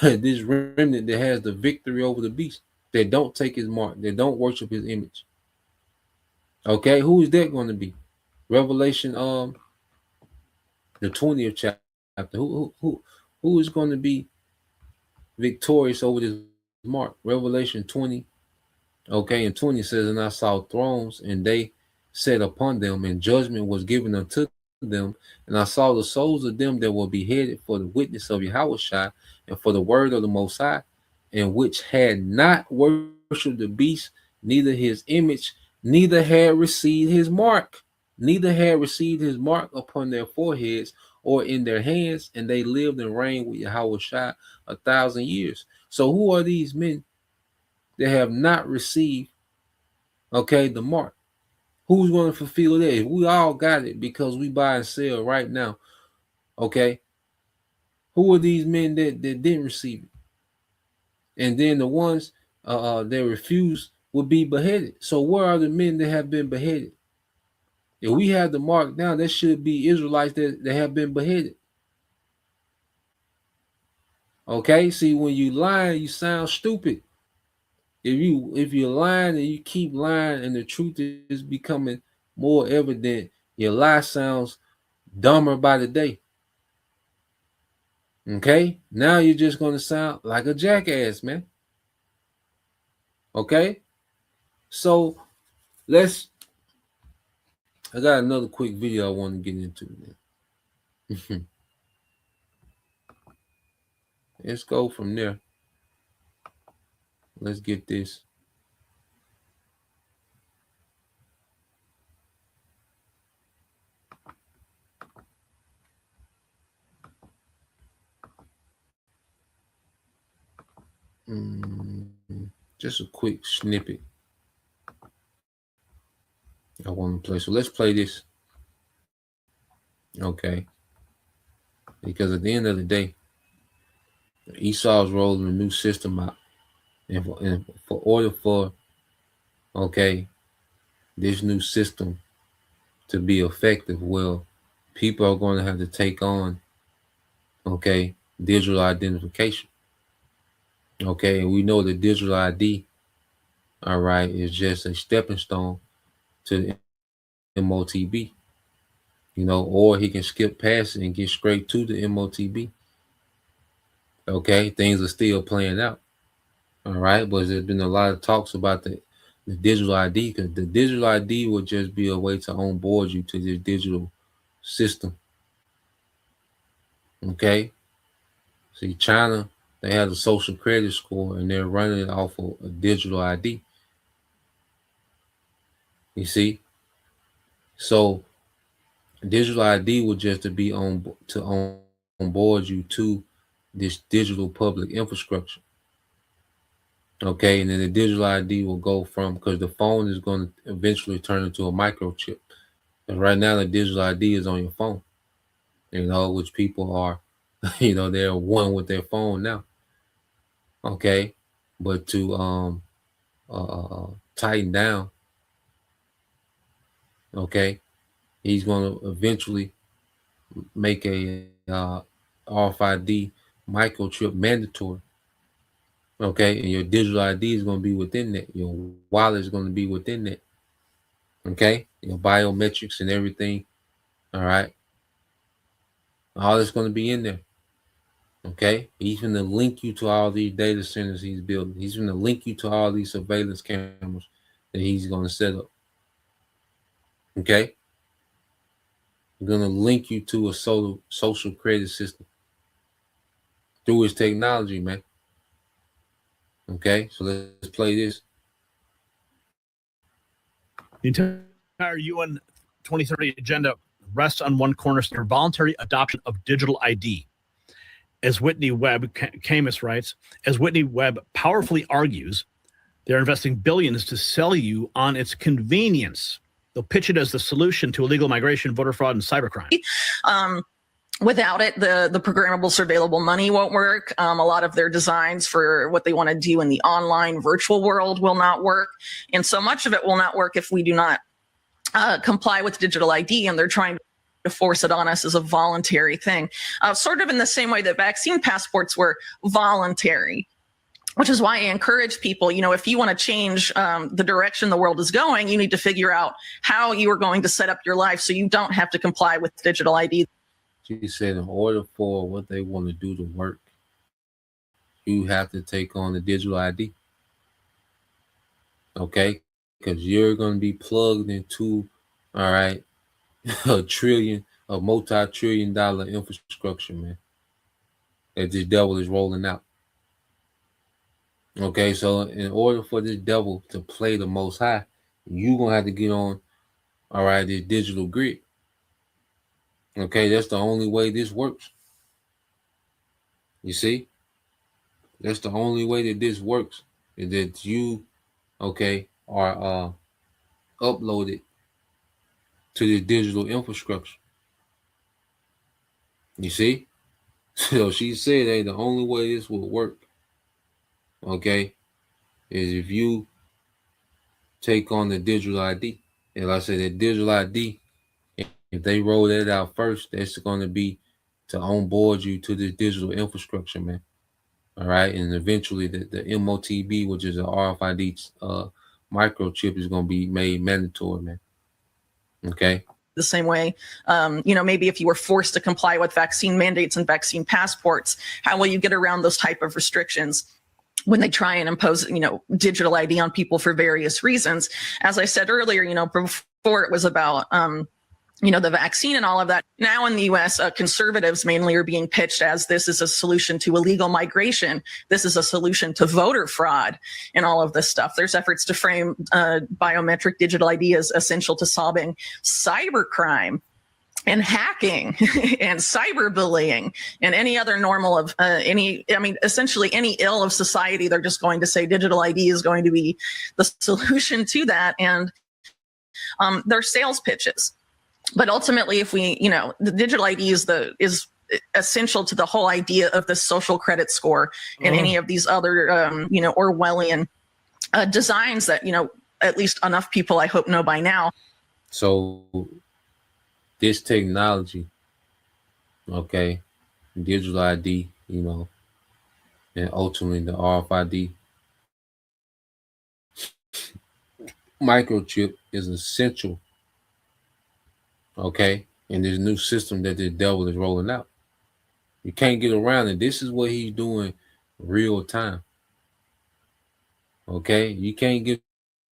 this remnant that has the victory over the beast? They don't take his mark. They don't worship his image. Okay, who is that going to be? Revelation the 20th chapter. Who Who is going to be victorious over this mark? Revelation 20, okay, and 20 says, and I saw thrones, and they sat upon them, and judgment was given unto them. And I saw the souls of them that were beheaded for the witness of Yahushua and for the word of the Most High, and which had not worshipped the beast, neither his image, neither had received his mark, upon their foreheads or in their hands, and they lived and reigned with Yahushua 1,000 years. So who are these men that have not received, okay, the mark? Who's going to fulfill that? If we all got it because we buy and sell right now, okay, who are these men that didn't receive it? And then the ones that refused would be beheaded. So where are the men that have been beheaded? If we have the mark now, there should be Israelites that have been beheaded. Okay, see, when you lie, you sound stupid. If you're lying and you keep lying and the truth is becoming more evident, your lie sounds dumber by the day. Okay, now you're just going to sound like a jackass, man. Okay, so I got another quick video I want to get into, man. Let's go from there. Let's get this. Just a quick snippet I want to play. So let's play this. Okay. Because at the end of the day, Esau's rolling a new system out. And for order for, okay, this new system to be effective, well, people are going to have to take on, okay, digital identification. Okay, and we know the digital ID, all right, is just a stepping stone to the MOTB, or he can skip past it and get straight to the MOTB. Okay, things are still playing out, all right, but there's been a lot of talks about the digital ID, because the digital ID will just be a way to onboard you to this digital system. Okay, see, China, they have a social credit score and they're running it off of a digital ID. You see, so digital ID will just to be on board you to this digital public infrastructure. Okay, and then the digital ID will go from, because the phone is going to eventually turn into a microchip. And right now the digital ID is on your phone, which people are, they're one with their phone now. Okay, but to tighten down, okay, he's going to eventually make a RFID microchip mandatory. Okay, and your digital ID is going to be within that. Your wallet is going to be within that. Okay, your biometrics and everything. All right, all that's going to be in there. Okay, he's going to link you to all these data centers he's building. He's going to link you to all these surveillance cameras that he's going to set up. Okay, he's going to link you to a social credit system through his technology, man. Okay, so let's play this.
The entire UN 2030 agenda rests on one cornerstone: voluntary adoption of digital ID. As Whitney Webb, Camus writes, as Whitney Webb powerfully argues, they're investing billions to sell you on its convenience. They'll pitch it as the solution to illegal migration, voter fraud, and cybercrime.
Without it, the programmable surveillable money won't work. A lot of their designs for what they want to do in the online virtual world will not work. And so much of it will not work if we do not comply with digital ID, and they're trying to force it on us as a voluntary thing, sort of in the same way that vaccine passports were voluntary. Which is why I encourage people, if you want to change the direction the world is going, you need to figure out how you are going to set up your life so you don't have to comply with digital ID.
She said in order for what they want to do to work, you have to take on the digital ID. Okay? Because you're going to be plugged into, all right, a multi-trillion dollar infrastructure, man, that this devil is rolling out. Okay, so in order for this devil to play the most high, you're going to have to get on, all right, this digital grid. Okay, that's the only way this works. You see? That's the only way that this works, is that you, okay, are uploaded to this digital infrastructure. You see? So she said, hey, the only way this will work, okay, is if you take on the digital ID. And like I said, the digital ID, if they roll that out first, that's going to be to onboard you to this digital infrastructure, man. All right. And eventually the MOTB, which is an RFID microchip, is going to be made mandatory, man. Okay.
The same way, maybe if you were forced to comply with vaccine mandates and vaccine passports, how will you get around those type of restrictions when they try and impose, digital ID on people for various reasons? As I said earlier, before it was about, the vaccine and all of that. Now in the U.S., conservatives mainly are being pitched as this is a solution to illegal migration. This is a solution to voter fraud and all of this stuff. There's efforts to frame biometric digital ID as essential to solving cybercrime and hacking and cyberbullying and any other normal of essentially any ill of society. They're just going to say digital ID is going to be the solution to that. And their sales pitches. But ultimately, if we, the digital ID is essential to the whole idea of the social credit score and any of these other, Orwellian designs that, at least enough people, I hope, know by now.
So this technology, okay, digital ID, and ultimately the RFID microchip is essential, okay, in this new system that the devil is rolling out. You can't get around it. This is what he's doing real time. Okay, you can't get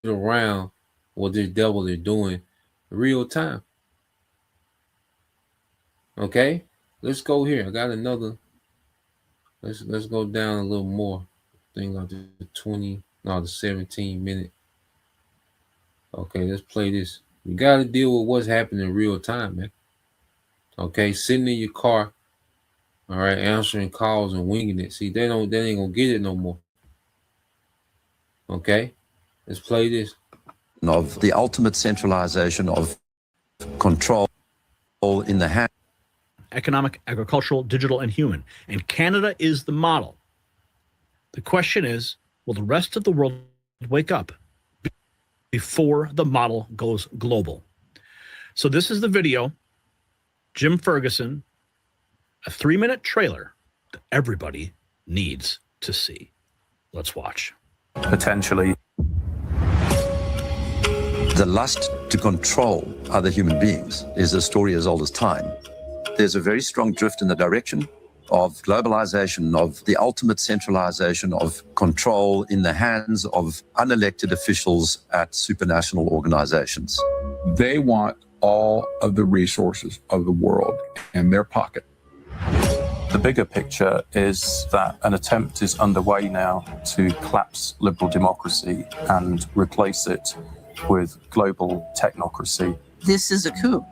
around what this devil is doing real time. Okay, let's go here. I got another. Let's go down a little more. I think like the 17 minute. Okay, let's play this. You got to deal with what's happening in real time, man. Okay, sitting in your car, all right, answering calls and winging it. See, they ain't gonna get it no more. Okay, let's play this.
Of the ultimate centralization of control in the hand.
Economic, agricultural, digital, and human. And Canada is the model. The question is, will the rest of the world wake up before the model goes global? So this is the video, Jim Ferguson, a 3-minute trailer that everybody needs to see. Let's watch.
Potentially.
The lust to control other human beings is a story as old as time. There's a very strong drift in the direction of globalization, of the ultimate centralization of control in the hands of unelected officials at supranational organizations.
They want all of the resources of the world in their pocket.
The bigger picture is that an attempt is underway now to collapse liberal democracy and replace it with global technocracy.
This is a coup.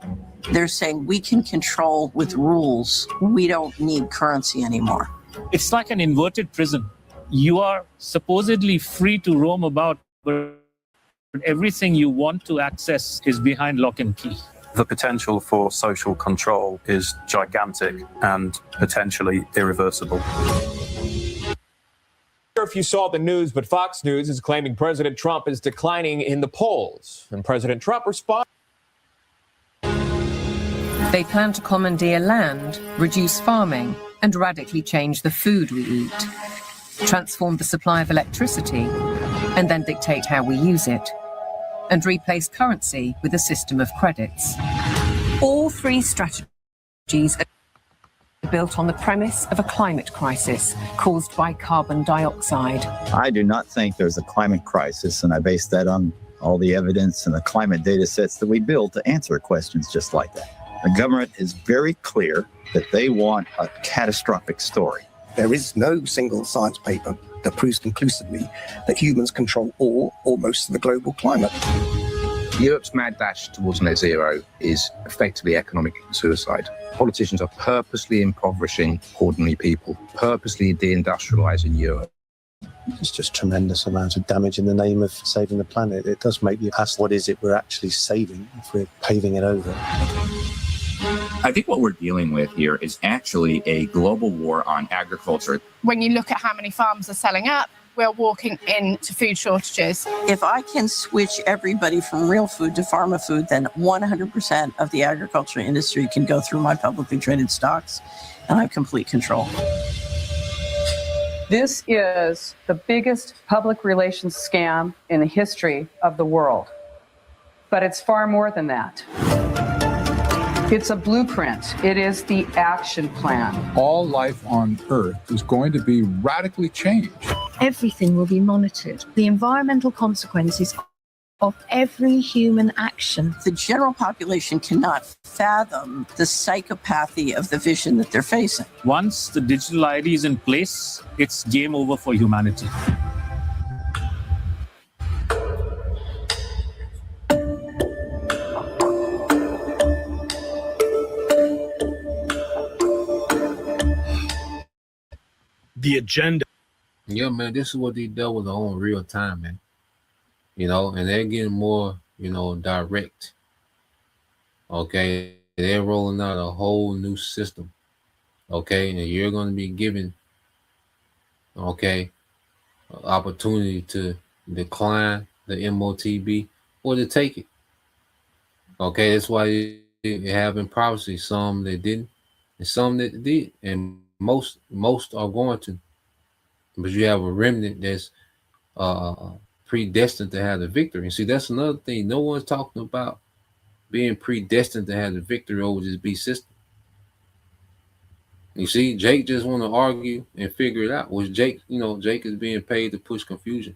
They're saying we can control with rules. We don't need currency anymore.
It's like an inverted prison. You are supposedly free to roam about, but everything you want to access is behind lock and key.
The potential for social control is gigantic and potentially irreversible.
If you saw the news, but Fox News is claiming President Trump is declining in the polls. And President Trump responded.
They plan to commandeer land, reduce farming, and radically change the food we eat, transform the supply of electricity, and then dictate how we use it, and replace currency with a system of credits. All three strategies. built on the premise of a climate crisis caused by carbon dioxide.
I do not think there's a climate crisis, and I base that on all the evidence and the climate data sets that we build to answer questions just like that. The government is very clear that they want a catastrophic story.
There is no single science paper that proves conclusively that humans control all or most of the global climate.
Europe's mad dash towards net zero is effectively economic suicide. Politicians are purposely impoverishing ordinary people, purposely deindustrializing Europe.
It's just tremendous amount of damage in the name of saving the planet. It does make you ask, what is it we're actually saving if we're paving it over?
I think what we're dealing with here is actually a global war on agriculture.
When you look at how many farms are selling up, we're walking into food shortages.
If I can switch everybody from real food to pharma food, then 100% of the agriculture industry can go through my publicly traded stocks, and I have complete control.
This is the biggest public relations scam in the history of the world. But it's far more than that. It's a blueprint. It is the action plan.
All life on Earth is going to be radically changed.
Everything will be monitored. The environmental consequences of every human action.
The general population cannot fathom the psychopathy of the vision that they're facing.
Once the digital ID is in place, it's game over for humanity.
The agenda.
Yeah, man, this is what these devils are on real time, man. You know, and they're getting more, direct. Okay, they're rolling out a whole new system. Okay, and you're going to be given, opportunity to decline the MOTB or to take it. Okay, that's why you have in prophecy some that didn't and some that did, and most are going to. But you have a remnant that's predestined to have the victory. And see, that's another thing. No one's talking about being predestined to have the victory over this beast system. You see, Jake just want to argue and figure it out. Which Jake is being paid to push confusion.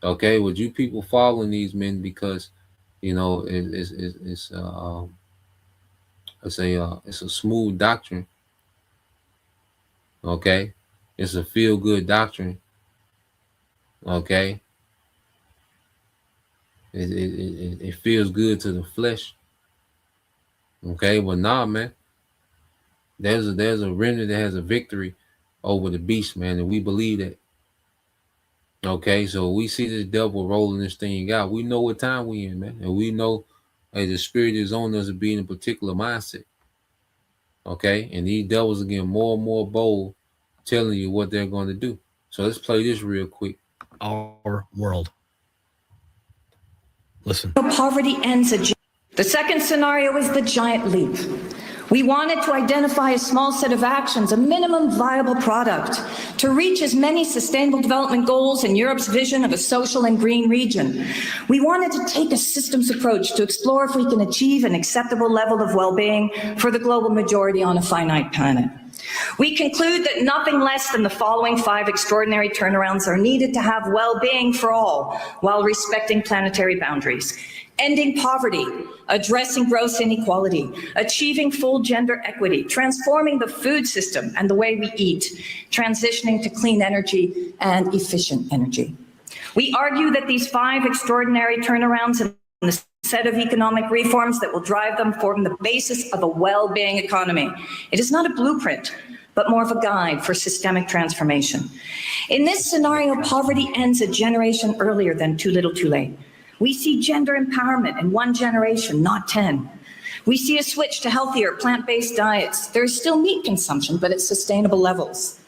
Okay, would you people following these men because it's a smooth doctrine. Okay, it's a feel-good doctrine. Okay, it feels good to the flesh. Okay, but nah, man. There's a remnant that has a victory over the beast, man, and we believe that. Okay, so we see this devil rolling this thing out. We know what time we in, man, and we know the spirit is on us to be in a particular mindset. Okay, and these devils are getting more and more bold, telling you what they're going to do. So let's play this real quick.
Our world. Listen.
Poverty ends. The second scenario is the giant leap. We wanted to identify a small set of actions, a minimum viable product, to reach as many sustainable development goals in Europe's vision of a social and green region. We wanted to take a systems approach to explore if we can achieve an acceptable level of well-being for the global majority on a finite planet. We conclude that nothing less than the following 5 extraordinary turnarounds are needed to have well-being for all while respecting planetary boundaries. Ending poverty, addressing gross inequality, achieving full gender equity, transforming the food system and the way we eat, transitioning to clean energy and efficient energy. We argue that these 5 extraordinary turnarounds and the set of economic reforms that will drive them form the basis of a well-being economy. It is not a blueprint, but more of a guide for systemic transformation. In this scenario, poverty ends a generation earlier than too little too late. We see gender empowerment in 1 generation, not 10. We see a switch to healthier plant-based diets. There is still meat consumption, but at sustainable levels.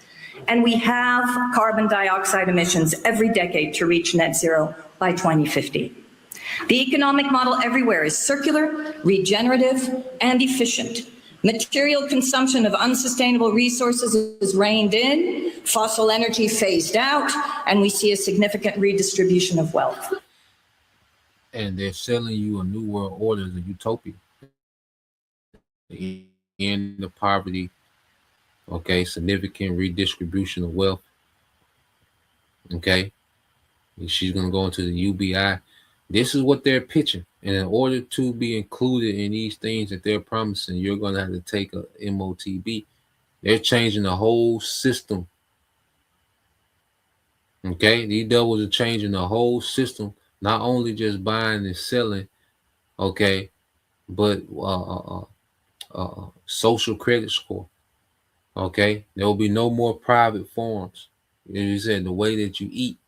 And we have carbon dioxide emissions every decade to reach net zero by 2050. The economic model everywhere is circular, regenerative, and efficient. Material consumption of unsustainable resources is reined in, fossil energy phased out, and we see a significant redistribution of wealth.
And they're selling you a new world order as a utopia. The end of poverty, Okay, significant redistribution of wealth. Okay, and she's gonna go into the UBI. This is what they're pitching, and in order to be included in these things that they're promising, you're gonna have to take a MOTB. They're changing the whole system. Okay, these doubles are changing the whole system, not only just buying and selling. Okay, but social credit score. Okay, there will be no more private forms. As you said, the way that you eat.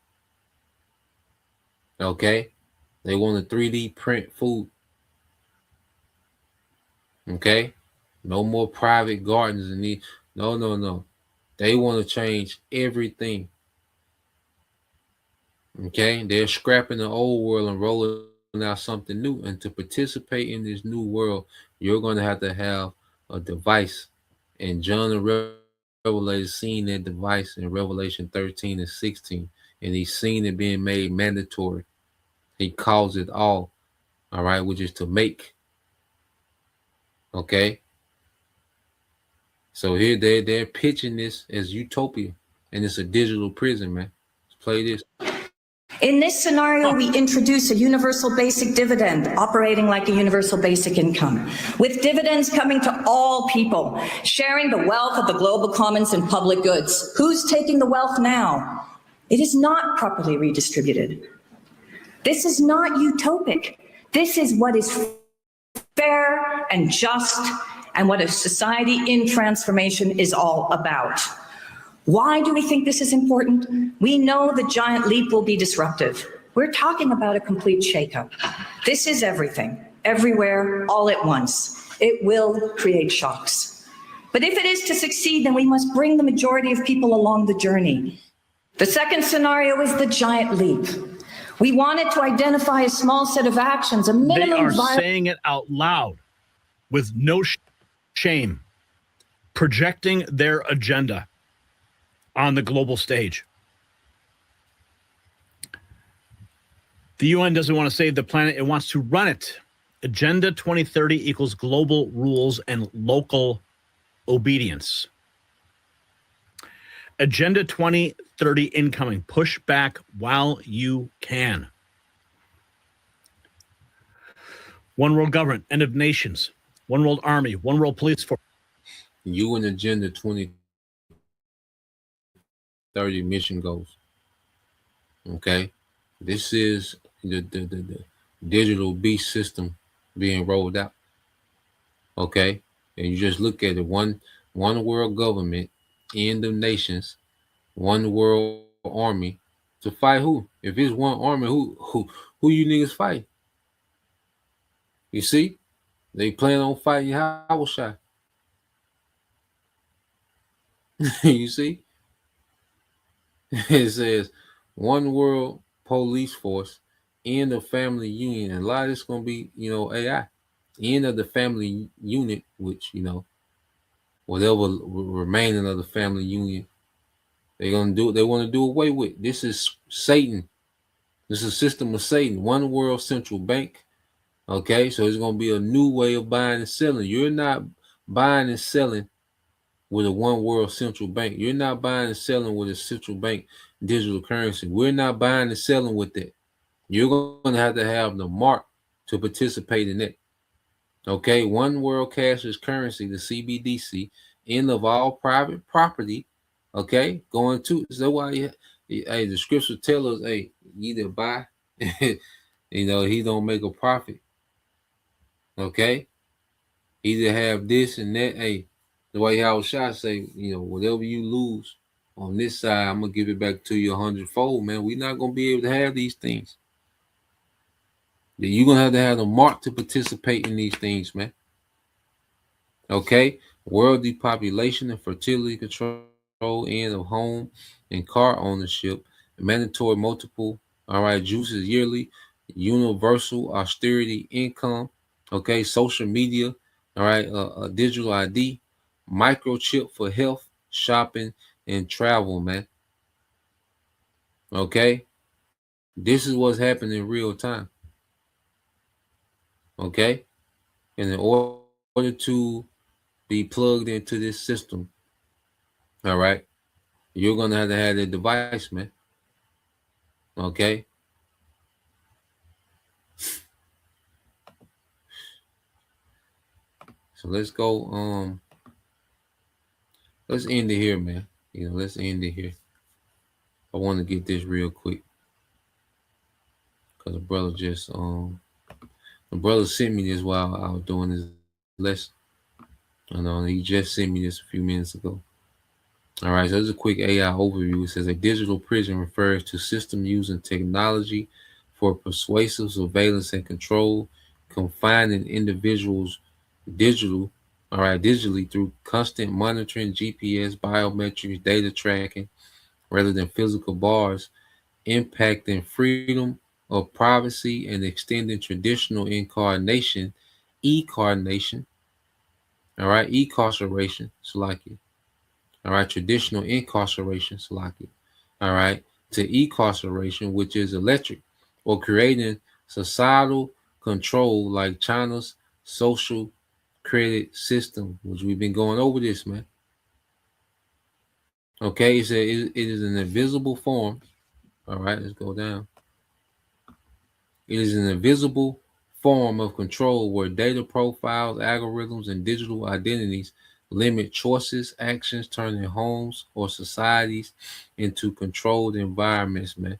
Okay, they want to 3D print food. Okay, no more private gardens and these. No, no, no. They want to change everything. Okay, they're scrapping the old world and rolling out something new. And to participate in this new world, you're going to have a device. And John the Revelator seen that device in Revelation 13 and 16, and he's seen it being made mandatory. He calls it all right, which is to make. Okay, so here they're pitching this as utopia, and it's a digital prison, man. Let's play this.
In this scenario, we introduce a universal basic dividend operating like a universal basic income, with dividends coming to all people, sharing the wealth of the global commons and public goods. Who's taking the wealth now? It is not properly redistributed. This is not utopic. This is what is fair and just and what a society in transformation is all about. Why do we think this is important? We know the giant leap will be disruptive. We're talking about a complete shakeup. This is everything, everywhere, all at once. It will create shocks. But if it is to succeed, then we must bring the majority of people along the journey. The second scenario is the giant leap. We wanted to identify a small set of actions, a minimum.
They are saying it out loud with no shame, projecting their agenda on the global stage. The UN doesn't want to save the planet, it wants to run it. Agenda 2030 equals global rules and local obedience. Agenda 2030 incoming. Push back while you can. One world government, end of nations, one world army, one world police force.
UN Agenda 2030 mission goals. Okay, this is the digital beast system being rolled out. Okay, and you just look at it: one world government, end of nations, one world army. To fight who? If it's one army, who you niggas fight? You see, they plan on fighting Hawashai. You see, it says one world police force, end of family union, and a lot of this gonna be, AI, end of the family unit, which whatever remaining of the family union, they want to do away with. This is Satan. This is a system of Satan. One world central bank. Okay, so it's gonna be a new way of buying and selling. You're not buying and selling with a one world central bank. You're not buying and selling with a central bank digital currency. We're not buying and selling with that. You're going to have the mark to participate in it. Okay, one world cashless currency, the CBDC, end of all private property. Okay, going to so why the scripture tell us, hey, either buy, he don't make a profit. Okay, either have this and that. Hey, the way Howard Shot say, whatever you lose on this side, I'm gonna give it back to you 100-fold, man. We're not gonna be able to have these things. You're gonna have the mark to participate in these things, man. Okay, world depopulation and fertility control, end of home and car ownership, mandatory multiple, juices yearly, universal austerity income. Okay, social media, digital ID, microchip for health, shopping, and travel, man. Okay, this is what's happening in real time. Okay, and in order to be plugged into this system, All right. You're gonna have to have the device, man. Okay. So let's go. Let's end it here, man. Let's end it here. I want to get this real quick because the brother sent me this while I was doing this lesson. I know he just sent me this a few minutes ago. All right, so there's a quick AI overview. It says a digital prison refers to system using technology for persuasive surveillance and control, confining individuals digitally through constant monitoring, GPS, biometrics, data tracking, rather than physical bars, impacting freedom of privacy and extending traditional incarceration, all right, incarceration, Salakia. All right, traditional incarceration, Salaki. All right, to incarceration, which is electric, or creating societal control like China's social credit system, which we've been going over this, man. Okay, it is an invisible form. All right, let's go down. It is an invisible form of control where data profiles, algorithms, and digital identities limit choices, actions, turning homes or societies into controlled environments, man.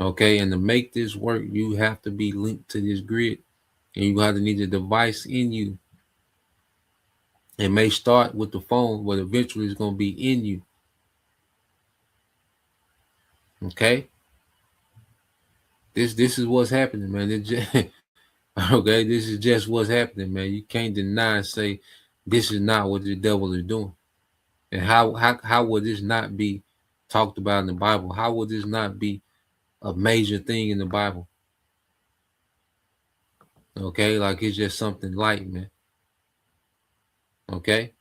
Okay, and to make this work, you have to be linked to this grid, and you have to need a device in you. It may start with the phone, but eventually it's going to be in you. Okay, this is what's happening, man. Okay, this is just what's happening, man. You can't deny and say this is not what the devil is doing. And how would this not be talked about in the Bible? How would this not be a major thing in the Bible? Okay, like it's just something light, man. Okay.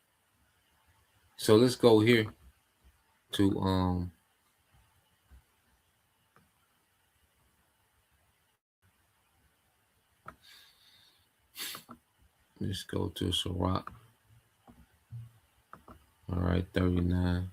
So let's go here to let's go to Sirach. All right, 39.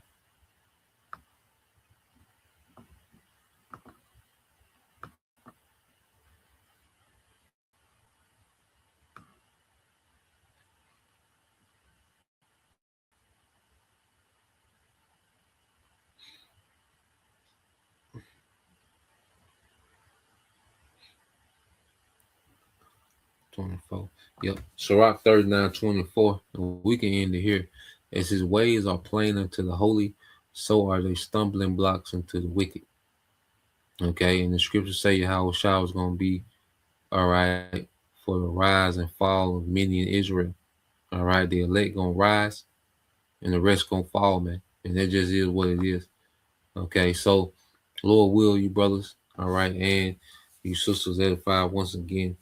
Yep. Sirach 39:24. We can end it here. As his ways are plain unto the holy, so are they stumbling blocks unto the wicked. Okay, and the scriptures say how Shah was going to be all right for the rise and fall of many in Israel. All right, the elect gonna rise and the rest gonna fall, man. And that just is what it is. Okay, so Lord will you brothers, all right, and you sisters edified once again.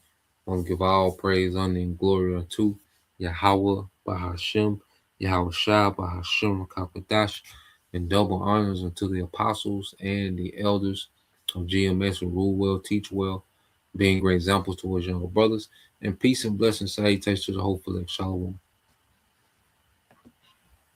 I want to give all praise, honor, and glory unto Yahweh Bahashem, Yahweh Shah Bahashem Kapadash, and double honors unto the apostles and the elders of GMS who rule well, teach well, being great examples towards younger brothers, and peace and blessings salutations to the whole elect. Shalom.